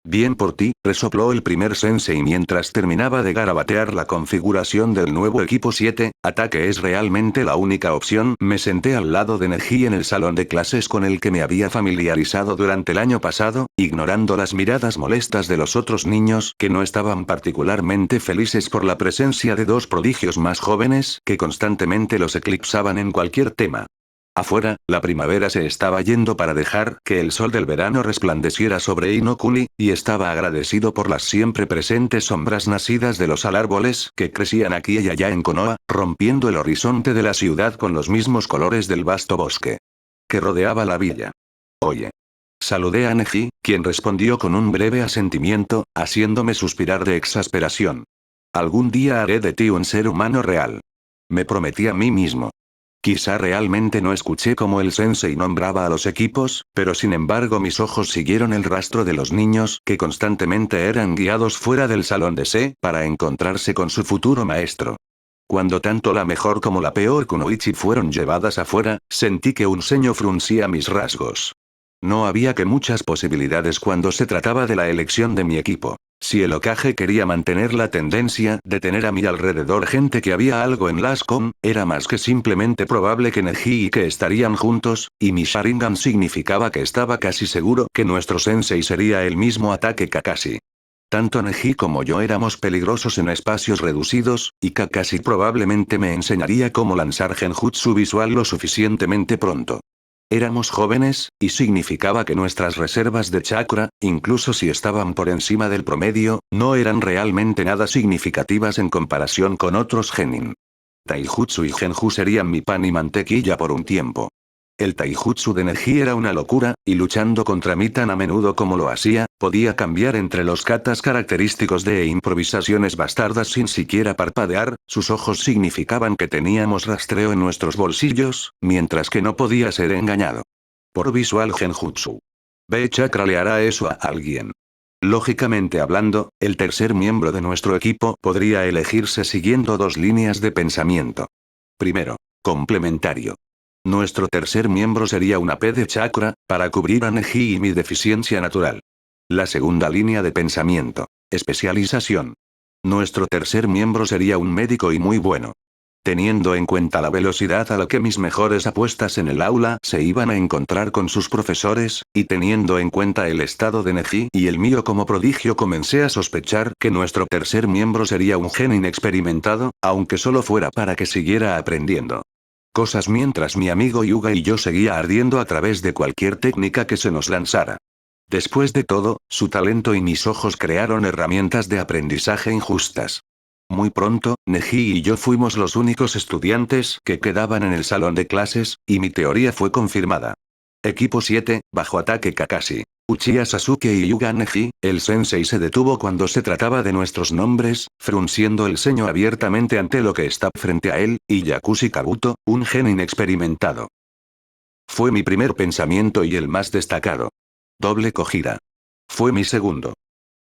Bien por ti, resopló el primer sensei mientras terminaba de garabatear la configuración del nuevo equipo 7, ataque es realmente la única opción. Me senté al lado de Neji en el salón de clases con el que me había familiarizado durante el año pasado, ignorando las miradas molestas de los otros niños que no estaban particularmente felices por la presencia de dos prodigios más jóvenes que constantemente los eclipsaban en cualquier tema. Afuera, la primavera se estaba yendo para dejar que el sol del verano resplandeciera sobre Inokuni, y estaba agradecido por las siempre presentes sombras nacidas de los árboles que crecían aquí y allá en Konoha, rompiendo el horizonte de la ciudad con los mismos colores del vasto bosque que rodeaba la villa. Oye. Saludé a Neji, quien respondió con un breve asentimiento, haciéndome suspirar de exasperación. Algún día haré de ti un ser humano real. Me prometí a mí mismo. Quizá realmente no escuché cómo el sensei nombraba a los equipos, pero sin embargo mis ojos siguieron el rastro de los niños que constantemente eran guiados fuera del salón de Se para encontrarse con su futuro maestro. Cuando tanto la mejor como la peor kunoichi fueron llevadas afuera, sentí que un ceño fruncía mis rasgos. No había que muchas posibilidades cuando se trataba de la elección de mi equipo. Si el Hokage quería mantener la tendencia de tener a mi alrededor gente que había algo en Lascom, era más que simplemente probable que Neji y que estarían juntos, y mi Sharingan significaba que estaba casi seguro que nuestro sensei sería el mismo ataque Kakashi. Tanto Neji como yo éramos peligrosos en espacios reducidos, y Kakashi probablemente me enseñaría cómo lanzar genjutsu visual lo suficientemente pronto. Éramos jóvenes, y significaba que nuestras reservas de chakra, incluso si estaban por encima del promedio, no eran realmente nada significativas en comparación con otros genin. Taijutsu y genju serían mi pan y mantequilla por un tiempo. El taijutsu de Neji era una locura, y luchando contra mí tan a menudo como lo hacía, podía cambiar entre los katas característicos de improvisaciones bastardas sin siquiera parpadear, sus ojos significaban que teníamos rastreo en nuestros bolsillos, mientras que no podía ser engañado. Por visual genjutsu. B chakra le hará eso a alguien. Lógicamente hablando, el tercer miembro de nuestro equipo podría elegirse siguiendo dos líneas de pensamiento. Primero, complementario. Nuestro tercer miembro sería una P de chakra, para cubrir a Neji y mi deficiencia natural. La segunda línea de pensamiento. Especialización. Nuestro tercer miembro sería un médico y muy bueno. Teniendo en cuenta la velocidad a la que mis mejores apuestas en el aula se iban a encontrar con sus profesores, y teniendo en cuenta el estado de Neji y el mío como prodigio, comencé a sospechar que nuestro tercer miembro sería un gen inexperimentado, aunque solo fuera para que siguiera aprendiendo cosas mientras mi amigo Hyuga y yo seguía ardiendo a través de cualquier técnica que se nos lanzara. Después de todo, su talento y mis ojos crearon herramientas de aprendizaje injustas. Muy pronto, Neji y yo fuimos los únicos estudiantes que quedaban en el salón de clases, y mi teoría fue confirmada. Equipo 7, bajo ataque Kakashi. Uchiha Sasuke y Yuga Neji, el sensei se detuvo cuando se trataba de nuestros nombres, frunciendo el ceño abiertamente ante lo que está frente a él, y Yakushi Kabuto, un gen inexperimentado. Fue mi primer pensamiento y el más destacado. Doble cogida. Fue mi segundo.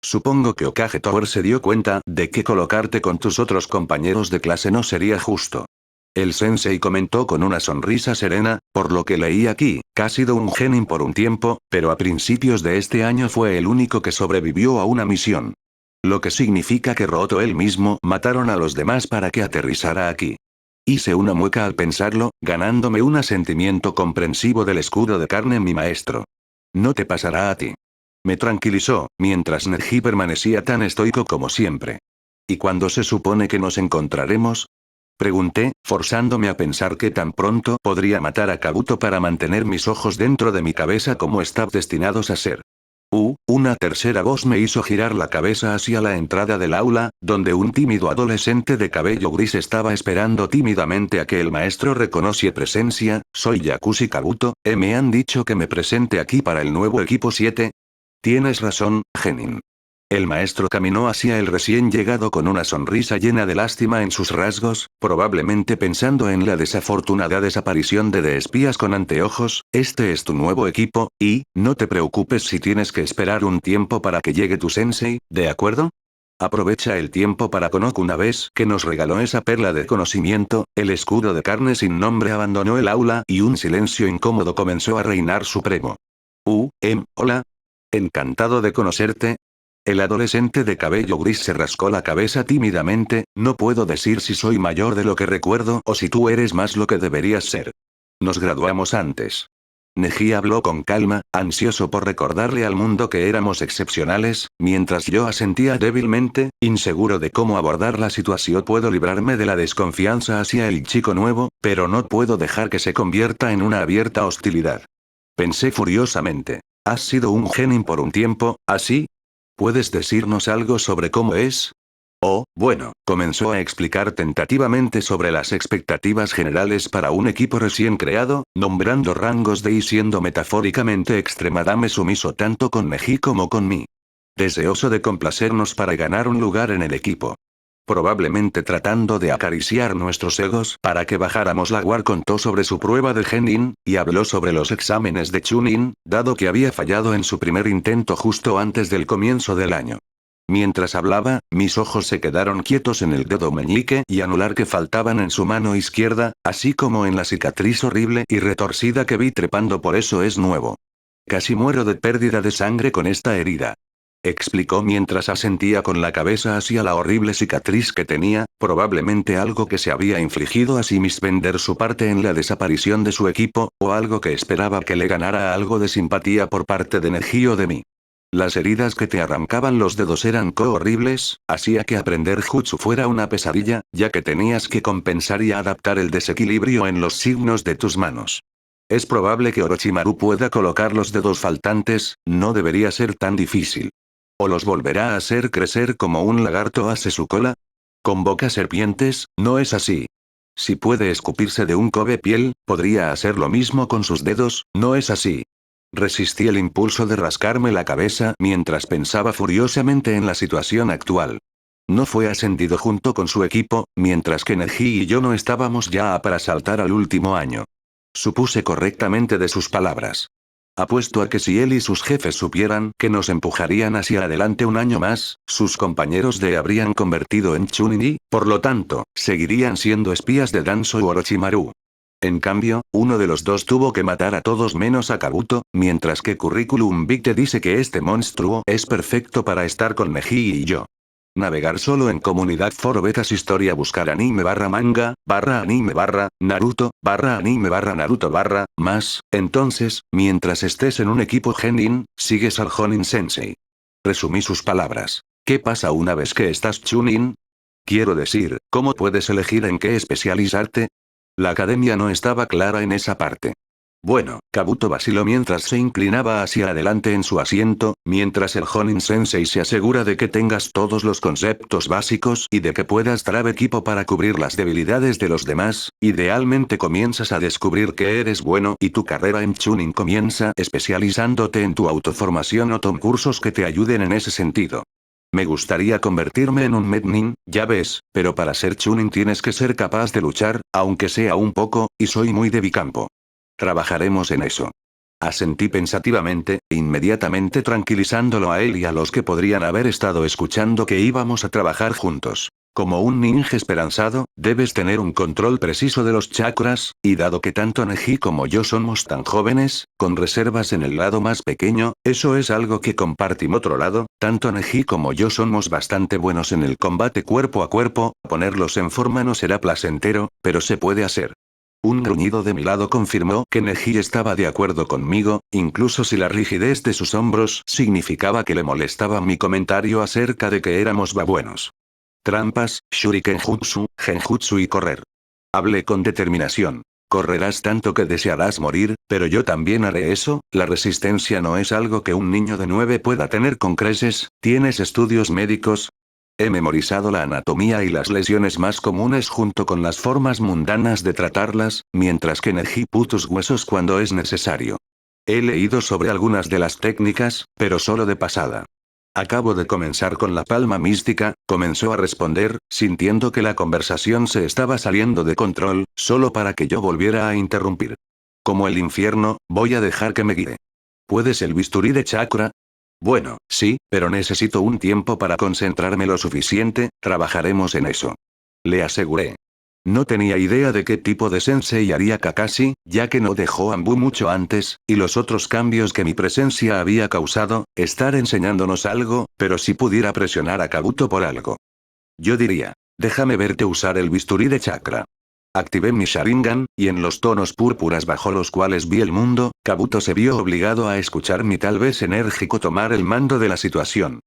Supongo que Hokage Tower se dio cuenta de que colocarte con tus otros compañeros de clase no sería justo. El sensei comentó con una sonrisa serena, por lo que leí aquí, que ha sido un genin por un tiempo, pero a principios de este año fue el único que sobrevivió a una misión. Lo que significa que Roto él mismo mataron a los demás para que aterrizara aquí. Hice una mueca al pensarlo, ganándome un asentimiento comprensivo del escudo de carne mi maestro. No te pasará a ti. Me tranquilizó, mientras Neji permanecía tan estoico como siempre. ¿Y cuándo se supone que nos encontraremos? Pregunté, forzándome a pensar que tan pronto podría matar a Kabuto para mantener mis ojos dentro de mi cabeza como están destinados a ser. Una tercera voz me hizo girar la cabeza hacia la entrada del aula, donde un tímido adolescente de cabello gris estaba esperando tímidamente a que el maestro reconociera presencia. Soy Yakushi Kabuto, me han dicho que me presente aquí para el nuevo equipo 7. Tienes razón, genin. El maestro caminó hacia el recién llegado con una sonrisa llena de lástima en sus rasgos, probablemente pensando en la desafortunada desaparición de espías con anteojos. Este es tu nuevo equipo, y, no te preocupes si tienes que esperar un tiempo para que llegue tu sensei, ¿de acuerdo? Aprovecha el tiempo para Konoku. Una vez que nos regaló esa perla de conocimiento, el escudo de carne sin nombre abandonó el aula y un silencio incómodo comenzó a reinar supremo. Hola. Encantado de conocerte. El adolescente de cabello gris se rascó la cabeza tímidamente. No puedo decir si soy mayor de lo que recuerdo o si tú eres más lo que deberías ser. Nos graduamos antes. Neji habló con calma, ansioso por recordarle al mundo que éramos excepcionales, mientras yo asentía débilmente, inseguro de cómo abordar la situación. Puedo librarme de la desconfianza hacia el chico nuevo, pero no puedo dejar que se convierta en una abierta hostilidad. Pensé furiosamente. ¿Has sido un genin por un tiempo, así? ¿Puedes decirnos algo sobre cómo es? Bueno, comenzó a explicar tentativamente sobre las expectativas generales para un equipo recién creado, nombrando rangos de y siendo metafóricamente extremadamente sumiso tanto con Neji como con mí. Deseoso de complacernos para ganar un lugar en el equipo. Probablemente tratando de acariciar nuestros egos para que bajáramos la guardia. Contó sobre su prueba de genin, y habló sobre los exámenes de Chunin, dado que había fallado en su primer intento justo antes del comienzo del año. Mientras hablaba, mis ojos se quedaron quietos en el dedo meñique y anular que faltaban en su mano izquierda, así como en la cicatriz horrible y retorcida que vi trepando. Por eso es nuevo. Casi muero de pérdida de sangre con esta herida. Explicó mientras asentía con la cabeza hacia la horrible cicatriz que tenía, probablemente algo que se había infligido a sí mismo. Vender su parte en la desaparición de su equipo, o algo que esperaba que le ganara algo de simpatía por parte de Neji o de mí. Las heridas que te arrancaban los dedos eran horribles, hacía que aprender jutsu fuera una pesadilla, ya que tenías que compensar y adaptar el desequilibrio en los signos de tus manos. Es probable que Orochimaru pueda colocar los dedos faltantes, no debería ser tan difícil. ¿O los volverá a hacer crecer como un lagarto hace su cola? Convoca serpientes, ¿no es así? Si puede escupirse de un Kobe piel, podría hacer lo mismo con sus dedos, ¿no es así? Resistí el impulso de rascarme la cabeza mientras pensaba furiosamente en la situación actual. No fue ascendido junto con su equipo, mientras que Neji y yo no estábamos ya para saltar al último año. Supuse correctamente de sus palabras. Apuesto a que si él y sus jefes supieran que nos empujarían hacia adelante un año más, sus compañeros de habrían convertido en Chunin y, por lo tanto, seguirían siendo espías de Danzo u Orochimaru. En cambio, uno de los dos tuvo que matar a todos menos a Kabuto, mientras que Curriculum Vitae dice que este monstruo es perfecto para estar con Neji y yo. Navegar solo en comunidad foro betas historia buscar anime/manga, /anime/Naruto, /anime/Naruto más, entonces, mientras estés en un equipo genin, sigues al Jonin Sensei. Resumí sus palabras. ¿Qué pasa una vez que estás Chunin? Quiero decir, ¿cómo puedes elegir en qué especializarte? La academia no estaba clara en esa parte. Bueno, Kabuto vaciló mientras se inclinaba hacia adelante en su asiento, mientras el Jonin Sensei se asegura de que tengas todos los conceptos básicos y de que puedas traer equipo para cubrir las debilidades de los demás, idealmente comienzas a descubrir que eres bueno y tu carrera en Chunin comienza especializándote en tu autoformación o tom cursos que te ayuden en ese sentido. Me gustaría convertirme en un Mednin, ya ves, pero para ser Chunin tienes que ser capaz de luchar, aunque sea un poco, y soy muy de Bicampo. Trabajaremos en eso. Asentí pensativamente, inmediatamente tranquilizándolo a él y a los que podrían haber estado escuchando que íbamos a trabajar juntos. Como un ninja esperanzado, debes tener un control preciso de los chakras, y dado que tanto Neji como yo somos tan jóvenes, con reservas en el lado más pequeño, eso es algo que compartimos. Otro lado, tanto Neji como yo somos bastante buenos en el combate cuerpo a cuerpo, ponerlos en forma no será placentero, pero se puede hacer. Un gruñido de mi lado confirmó que Neji estaba de acuerdo conmigo, incluso si la rigidez de sus hombros significaba que le molestaba mi comentario acerca de que éramos babuenos. Trampas, shuriken jutsu, genjutsu y correr. Hablé con determinación. Correrás tanto que desearás morir, pero yo también haré eso. La resistencia no es algo que un niño de 9 pueda tener con creces. ¿Tienes estudios médicos? He memorizado la anatomía y las lesiones más comunes junto con las formas mundanas de tratarlas, mientras que Neji tus huesos cuando es necesario. He leído sobre algunas de las técnicas, pero solo de pasada. Acabo de comenzar con la palma mística, comenzó a responder, sintiendo que la conversación se estaba saliendo de control, solo para que yo volviera a interrumpir. Como el infierno, voy a dejar que me guíe. ¿Puedes el bisturí de chakra? Bueno, sí, pero necesito un tiempo para concentrarme lo suficiente, trabajaremos en eso. Le aseguré. No tenía idea de qué tipo de sensei haría Kakashi, ya que no dejó Ambu mucho antes, y los otros cambios que mi presencia había causado, estar enseñándonos algo, pero si pudiera presionar a Kabuto por algo. Yo diría, déjame verte usar el bisturí de chakra. Activé mi Sharingan, y en los tonos púrpuras bajo los cuales vi el mundo, Kabuto se vio obligado a escuchar mi tal vez enérgico tomar el mando de la situación.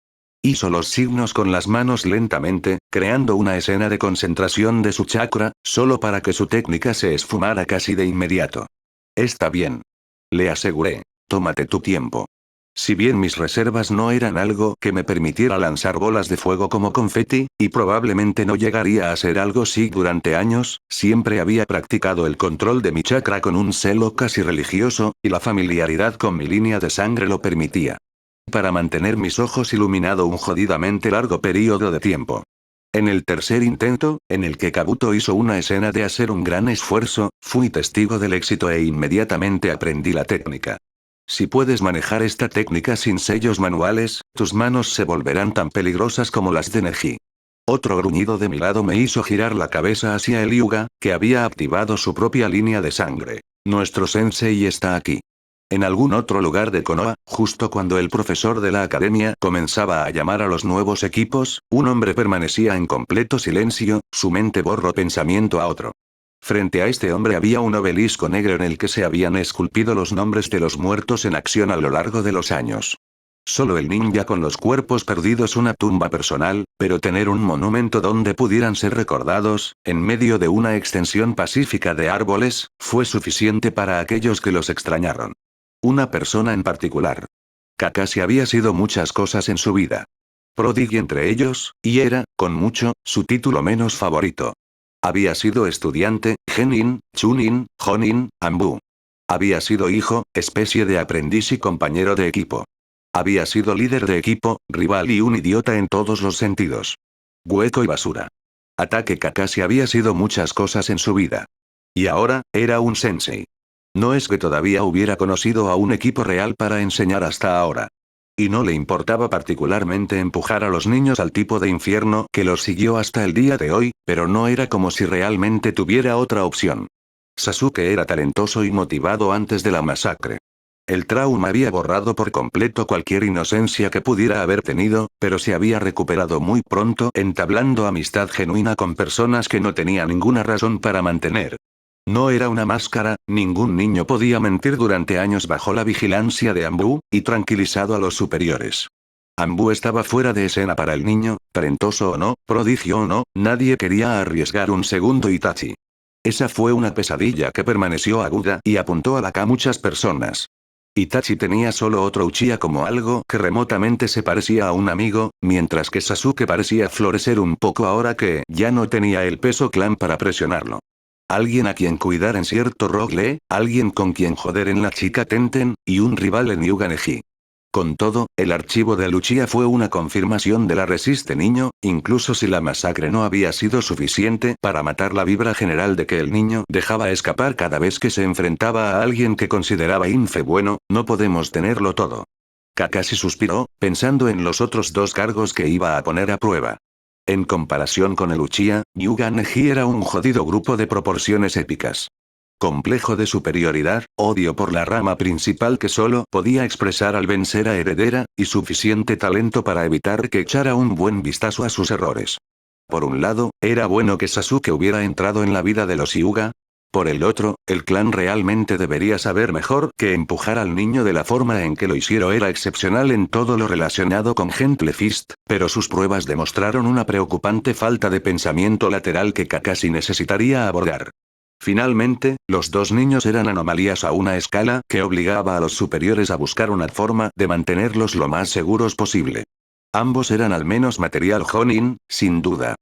Hizo los signos con las manos lentamente, creando una escena de concentración de su chakra, solo para que su técnica se esfumara casi de inmediato. Está bien. Le aseguré. Tómate tu tiempo. Si bien mis reservas no eran algo que me permitiera lanzar bolas de fuego como confeti, y probablemente no llegaría a ser algo así durante años, siempre había practicado el control de mi chakra con un celo casi religioso, y la familiaridad con mi línea de sangre lo permitía. Para mantener mis ojos iluminado un jodidamente largo periodo de tiempo. En el tercer intento, en el que Kabuto hizo una escena de hacer un gran esfuerzo, fui testigo del éxito e inmediatamente aprendí la técnica. Si puedes manejar esta técnica sin sellos manuales, tus manos se volverán tan peligrosas como las de Neji. Otro gruñido de mi lado me hizo girar la cabeza hacia el Hyuga, que había activado su propia línea de sangre. Nuestro sensei está aquí. En algún otro lugar de Konoha, justo cuando el profesor de la academia comenzaba a llamar a los nuevos equipos, un hombre permanecía en completo silencio, su mente borró pensamiento a otro. Frente a este hombre había un obelisco negro en el que se habían esculpido los nombres de los muertos en acción a lo largo de los años. Solo el ninja con los cuerpos perdidos una tumba personal, pero tener un monumento donde pudieran ser recordados, en medio de una extensión pacífica de árboles, fue suficiente para aquellos que los extrañaron. Una persona en particular. Kakashi había sido muchas cosas en su vida. Prodigy entre ellos, y era, con mucho, su título menos favorito. Había sido estudiante, genin, chunin, jonin, ambu. Había sido hijo, especie de aprendiz y compañero de equipo. Había sido líder de equipo, rival y un idiota en todos los sentidos. Hueco y basura. Ataque Kakashi había sido muchas cosas en su vida. Y ahora, era un sensei. No es que todavía hubiera conocido a un equipo real para enseñar hasta ahora. Y no le importaba particularmente empujar a los niños al tipo de infierno que los siguió hasta el día de hoy, pero no era como si realmente tuviera otra opción. Sasuke era talentoso y motivado antes de la masacre. El trauma había borrado por completo cualquier inocencia que pudiera haber tenido, pero se había recuperado muy pronto entablando amistad genuina con personas que no tenía ninguna razón para mantener. No era una máscara, ningún niño podía mentir durante años bajo la vigilancia de Ambu, y tranquilizado a los superiores. Ambu estaba fuera de escena para el niño, talentoso o no, prodigio o no, nadie quería arriesgar un segundo Itachi. Esa fue una pesadilla que permaneció aguda y apuntó a muchas personas. Itachi tenía solo otro Uchiha como algo que remotamente se parecía a un amigo, mientras que Sasuke parecía florecer un poco ahora que ya no tenía el peso clan para presionarlo. Alguien a quien cuidar en cierto Rock Lee, alguien con quien joder en la chica Tenten, y un rival en Hyuga Neji. Con todo, el archivo de Uchiha fue una confirmación de la resiste niño, incluso si la masacre no había sido suficiente para matar la vibra general de que el niño dejaba escapar cada vez que se enfrentaba a alguien que consideraba infe bueno, no podemos tenerlo todo. Kakashi suspiró, pensando en los otros dos cargos que iba a poner a prueba. En comparación con el Uchiha, Hyuga Neji era un jodido grupo de proporciones épicas. Complejo de superioridad, odio por la rama principal que solo podía expresar al vencer a Heredera, y suficiente talento para evitar que echara un buen vistazo a sus errores. Por un lado, era bueno que Sasuke hubiera entrado en la vida de los Hyuga. Por el otro, el clan realmente debería saber mejor que empujar al niño de la forma en que lo hicieron era excepcional en todo lo relacionado con Gentle Fist, pero sus pruebas demostraron una preocupante falta de pensamiento lateral que Kakashi necesitaría abordar. Finalmente, los dos niños eran anomalías a una escala que obligaba a los superiores a buscar una forma de mantenerlos lo más seguros posible. Ambos eran al menos material Jonin, sin duda.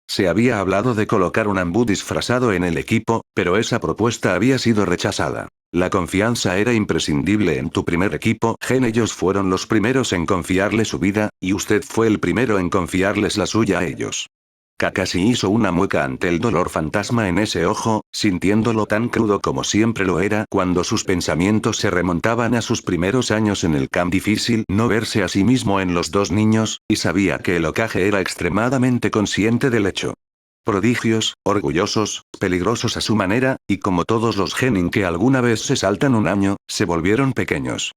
Se había hablado de colocar un Anbu disfrazado en el equipo, pero esa propuesta había sido rechazada. La confianza era imprescindible en tu primer equipo. Ellos fueron los primeros en confiarle su vida, y usted fue el primero en confiarles la suya a ellos. Kakashi hizo una mueca ante el dolor fantasma en ese ojo, sintiéndolo tan crudo como siempre lo era cuando sus pensamientos se remontaban a sus primeros años en el camp. Difícil no verse a sí mismo en los dos niños, y sabía que el Hokage era extremadamente consciente del hecho. Prodigios, orgullosos, peligrosos a su manera, y como todos los genin que alguna vez se saltan un año, se volvieron pequeños.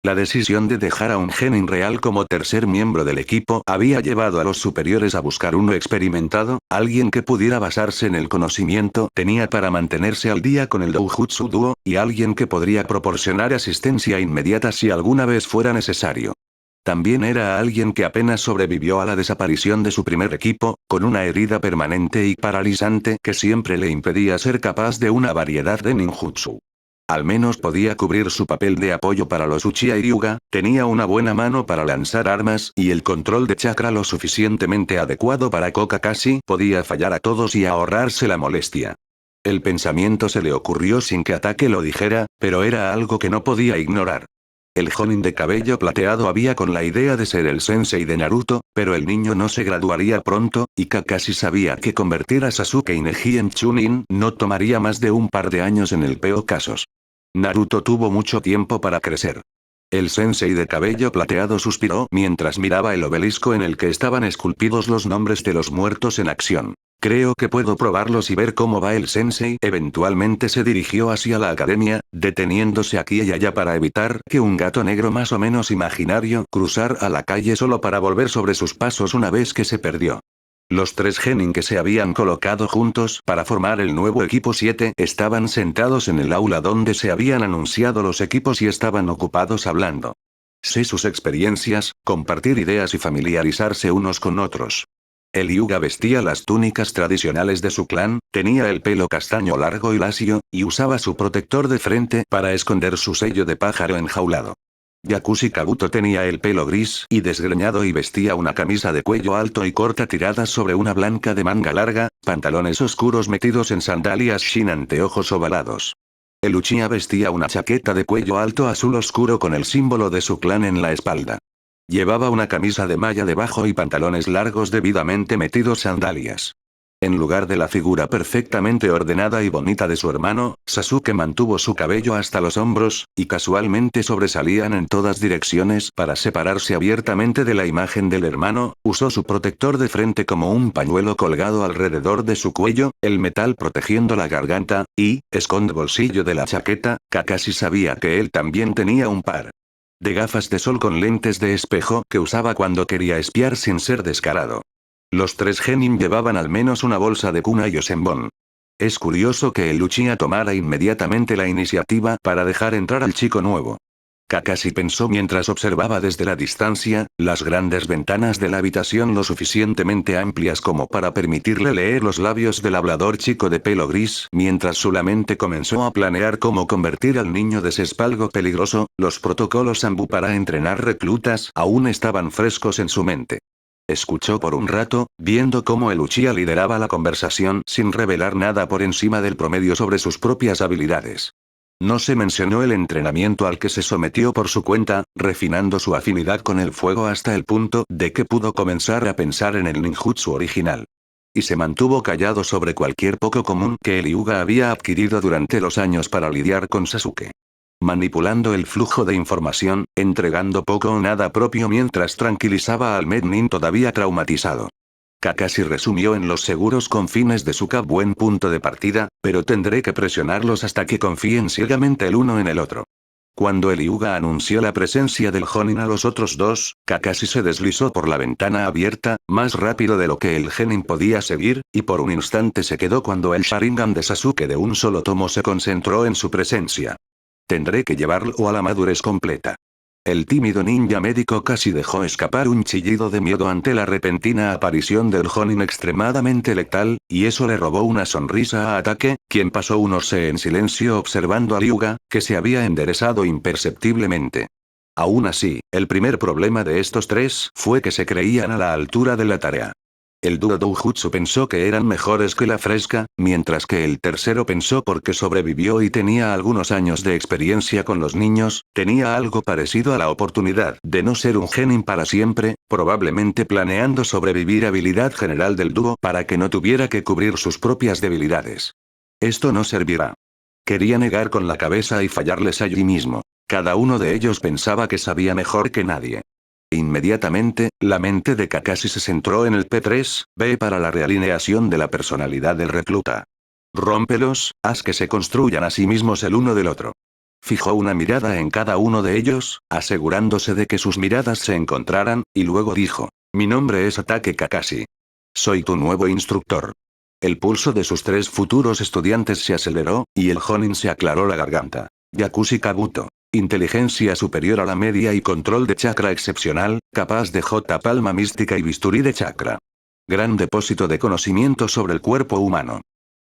La decisión de dejar a un genin real como tercer miembro del equipo había llevado a los superiores a buscar uno experimentado, alguien que pudiera basarse en el conocimiento tenía para mantenerse al día con el Doujutsu Duo, y alguien que podría proporcionar asistencia inmediata si alguna vez fuera necesario. También era alguien que apenas sobrevivió a la desaparición de su primer equipo, con una herida permanente y paralizante que siempre le impedía ser capaz de una variedad de ninjutsu. Al menos podía cubrir su papel de apoyo para los Uchiha y Hyuga, tenía una buena mano para lanzar armas y el control de chakra lo suficientemente adecuado para que Kakashi podía fallar a todos y ahorrarse la molestia. El pensamiento se le ocurrió sin que Ataque lo dijera, pero era algo que no podía ignorar. El Jonin de cabello plateado había con la idea de ser el sensei de Naruto, pero el niño no se graduaría pronto, y Kakashi sabía que convertir a Sasuke y Neji en Chunin no tomaría más de un par de años en el peor casos. Naruto tuvo mucho tiempo para crecer. El sensei de cabello plateado suspiró mientras miraba el obelisco en el que estaban esculpidos los nombres de los muertos en acción. Creo que puedo probarlos y ver cómo va el sensei. Eventualmente se dirigió hacia la academia, deteniéndose aquí y allá para evitar que un gato negro más o menos imaginario cruzara la calle solo para volver sobre sus pasos una vez que se perdió. Los tres genin que se habían colocado juntos para formar el nuevo equipo 7 estaban sentados en el aula donde se habían anunciado los equipos y estaban ocupados hablando. Sé sus experiencias, compartir ideas y familiarizarse unos con otros. El Hyuga vestía las túnicas tradicionales de su clan, tenía el pelo castaño largo y lacio, y usaba su protector de frente para esconder su sello de pájaro enjaulado. Yakushi Kabuto tenía el pelo gris y desgreñado y vestía una camisa de cuello alto y corta tirada sobre una blanca de manga larga, pantalones oscuros metidos en sandalias Shin anteojos ovalados. El Uchiha vestía una chaqueta de cuello alto azul oscuro con el símbolo de su clan en la espalda. Llevaba una camisa de malla debajo y pantalones largos debidamente metidos sandalias. En lugar de la figura perfectamente ordenada y bonita de su hermano, Sasuke mantuvo su cabello hasta los hombros, y casualmente sobresalían en todas direcciones para separarse abiertamente de la imagen del hermano, usó su protector de frente como un pañuelo colgado alrededor de su cuello, el metal protegiendo la garganta, y, esconde bolsillo de la chaqueta, Kakashi sabía que él también tenía un par de gafas de sol con lentes de espejo que usaba cuando quería espiar sin ser descarado. Los tres genin llevaban al menos una bolsa de kunai o senbon. Es curioso que el Uchiha tomara inmediatamente la iniciativa para dejar entrar al chico nuevo. Kakashi pensó mientras observaba desde la distancia, las grandes ventanas de la habitación lo suficientemente amplias como para permitirle leer los labios del hablador chico de pelo gris, mientras su mente comenzó a planear cómo convertir al niño desespalgo peligroso. Los protocolos Ambu para entrenar reclutas aún estaban frescos en su mente. Escuchó por un rato, viendo cómo el Uchiha lideraba la conversación sin revelar nada por encima del promedio sobre sus propias habilidades. No se mencionó el entrenamiento al que se sometió por su cuenta, refinando su afinidad con el fuego hasta el punto de que pudo comenzar a pensar en el ninjutsu original. Y se mantuvo callado sobre cualquier poco común que el Hyuga había adquirido durante los años para lidiar con Sasuke. Manipulando el flujo de información, entregando poco o nada propio mientras tranquilizaba al Mednin todavía traumatizado. Kakashi resumió en los seguros confines de Suka buen punto de partida, pero tendré que presionarlos hasta que confíen ciegamente el uno en el otro. Cuando el Hyuga anunció la presencia del Jonin a los otros dos, Kakashi se deslizó por la ventana abierta, más rápido de lo que el genin podía seguir, y por un instante se quedó cuando el Sharingan de Sasuke de un solo tomo se concentró en su presencia. Tendré que llevarlo a la madurez completa. El tímido ninja médico casi dejó escapar un chillido de miedo ante la repentina aparición del Jonin extremadamente letal, y eso le robó una sonrisa a Ataque, quien pasó unos se en silencio observando a Hyuga, que se había enderezado imperceptiblemente. Aún así, el primer problema de estos tres fue que se creían a la altura de la tarea. El dúo Doujutsu pensó que eran mejores que la fresca, mientras que el tercero pensó porque sobrevivió y tenía algunos años de experiencia con los niños, tenía algo parecido a la oportunidad de no ser un genin para siempre, probablemente planeando sobrevivir habilidad general del dúo para que no tuviera que cubrir sus propias debilidades. Esto no servirá. Quería negar con la cabeza y fallarles allí mismo. Cada uno de ellos pensaba que sabía mejor que nadie. Inmediatamente, la mente de Kakashi se centró en el P3B para la realineación de la personalidad del recluta. Rómpelos, haz que se construyan a sí mismos el uno del otro. Fijó una mirada en cada uno de ellos, asegurándose de que sus miradas se encontraran, y luego dijo: mi nombre es Ataque Kakashi. Soy tu nuevo instructor. El pulso de sus tres futuros estudiantes se aceleró, y el Jonin se aclaró la garganta. Yakushi Kabuto. Inteligencia superior a la media y control de chakra excepcional, capaz de J palma mística y bisturí de chakra. Gran depósito de conocimiento sobre el cuerpo humano.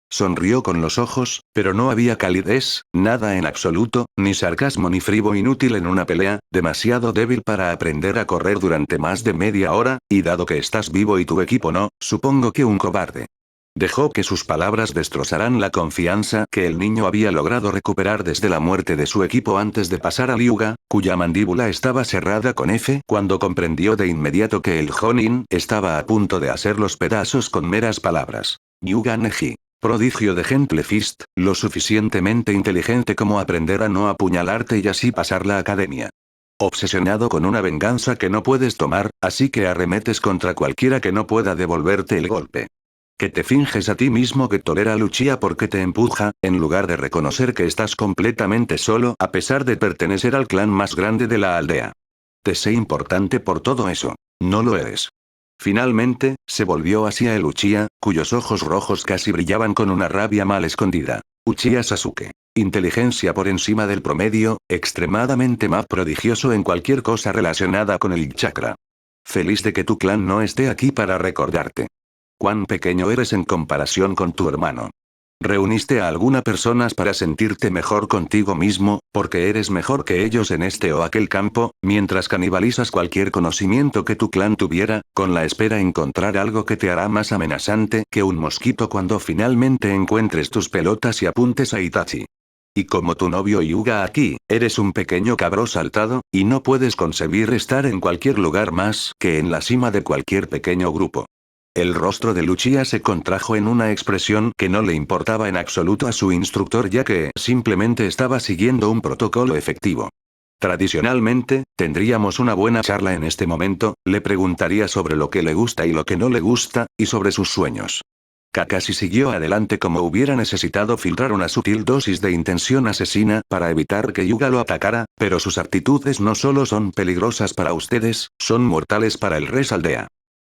Sonrió con los ojos, pero no había calidez, nada en absoluto, ni sarcasmo ni frivo inútil en una pelea, demasiado débil para aprender a correr durante más de media hora, y dado que estás vivo y tu equipo no, supongo que un cobarde. Dejó que sus palabras destrozaran la confianza que el niño había logrado recuperar desde la muerte de su equipo antes de pasar a Hyuga, cuya mandíbula estaba cerrada con F cuando comprendió de inmediato que el Jonin estaba a punto de hacer los pedazos con meras palabras. Hyuga Neji. Prodigio de Gentle Fist, lo suficientemente inteligente como aprender a no apuñalarte y así pasar la academia. Obsesionado con una venganza que no puedes tomar, así que arremetes contra cualquiera que no pueda devolverte el golpe. Que te finges a ti mismo que tolera al Uchiha porque te empuja, en lugar de reconocer que estás completamente solo a pesar de pertenecer al clan más grande de la aldea. Te sé importante por todo eso. No lo eres. Finalmente, se volvió hacia el Uchiha, cuyos ojos rojos casi brillaban con una rabia mal escondida. Uchiha Sasuke. Inteligencia por encima del promedio, extremadamente más prodigioso en cualquier cosa relacionada con el chakra. Feliz de que tu clan no esté aquí para recordarte. Cuán pequeño eres en comparación con tu hermano. Reuniste a algunas personas para sentirte mejor contigo mismo, porque eres mejor que ellos en este o aquel campo, mientras canibalizas cualquier conocimiento que tu clan tuviera, con la espera encontrar algo que te hará más amenazante que un mosquito cuando finalmente encuentres tus pelotas y apuntes a Itachi. Y como tu novio Hyuga aquí, eres un pequeño cabro saltado, y no puedes concebir estar en cualquier lugar más que en la cima de cualquier pequeño grupo. El rostro de Uchiha se contrajo en una expresión que no le importaba en absoluto a su instructor ya que simplemente estaba siguiendo un protocolo efectivo. Tradicionalmente, tendríamos una buena charla en este momento, le preguntaría sobre lo que le gusta y lo que no le gusta, y sobre sus sueños. Kakashi siguió adelante como hubiera necesitado filtrar una sutil dosis de intención asesina para evitar que Hyuga lo atacara, pero sus actitudes no solo son peligrosas para ustedes, son mortales para el res aldea.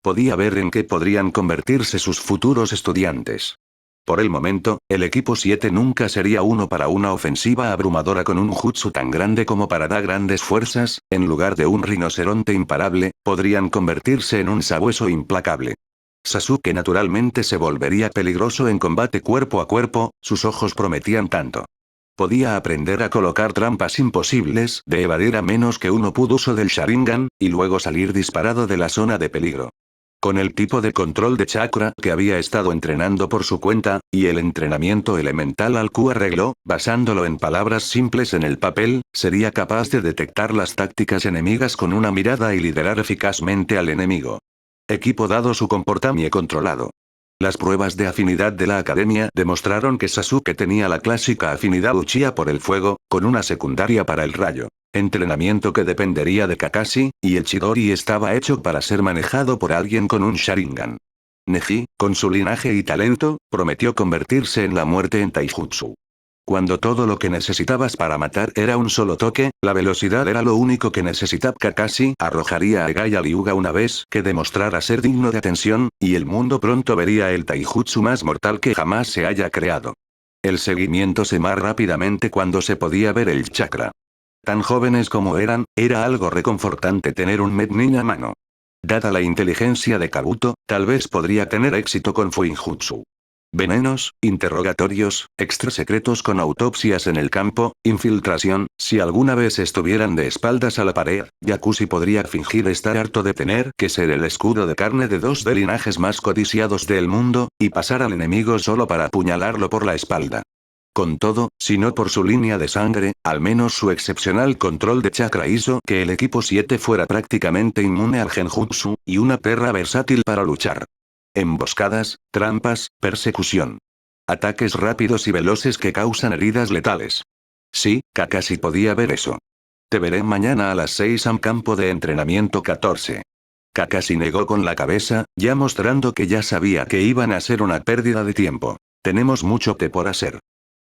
Podía ver en qué podrían convertirse sus futuros estudiantes. Por el momento, el equipo 7 nunca sería uno para una ofensiva abrumadora con un jutsu tan grande como para dar grandes fuerzas, en lugar de un rinoceronte imparable, podrían convertirse en un sabueso implacable. Sasuke naturalmente se volvería peligroso en combate cuerpo a cuerpo, sus ojos prometían tanto. Podía aprender a colocar trampas imposibles de evadir a menos que uno pudo uso del Sharingan, y luego salir disparado de la zona de peligro. Con el tipo de control de chakra que había estado entrenando por su cuenta, y el entrenamiento elemental al que arregló, basándolo en palabras simples en el papel, sería capaz de detectar las tácticas enemigas con una mirada y liderar eficazmente al enemigo. Equipo dado su comportamiento controlado. Las pruebas de afinidad de la academia demostraron que Sasuke tenía la clásica afinidad Uchiha por el fuego, con una secundaria para el rayo. Entrenamiento que dependería de Kakashi, y el Chidori estaba hecho para ser manejado por alguien con un Sharingan. Neji, con su linaje y talento, prometió convertirse en la muerte en Taijutsu. Cuando todo lo que necesitabas para matar era un solo toque, la velocidad era lo único que necesitaba. Kakashi arrojaría a Gai a Liuga una vez que demostrara ser digno de atención, y el mundo pronto vería el taijutsu más mortal que jamás se haya creado. El seguimiento se más rápidamente cuando se podía ver el chakra. Tan jóvenes como eran, era algo reconfortante tener un Mednin a mano. Dada la inteligencia de Kabuto, tal vez podría tener éxito con Fuinjutsu. Venenos, interrogatorios, extra secretos con autopsias en el campo, infiltración, si alguna vez estuvieran de espaldas a la pared, Yakushi podría fingir estar harto de tener que ser el escudo de carne de dos de linajes más codiciados del mundo, y pasar al enemigo solo para apuñalarlo por la espalda. Con todo, si no por su línea de sangre, al menos su excepcional control de chakra hizo que el equipo 7 fuera prácticamente inmune al genjutsu, y una perra versátil para luchar. Emboscadas, trampas, persecución. Ataques rápidos y veloces que causan heridas letales. Sí, Kakashi podía ver eso. Te veré mañana a las 6 en campo de entrenamiento 14. Kakashi negó con la cabeza, ya mostrando que ya sabía que iban a ser una pérdida de tiempo. Tenemos mucho que por hacer.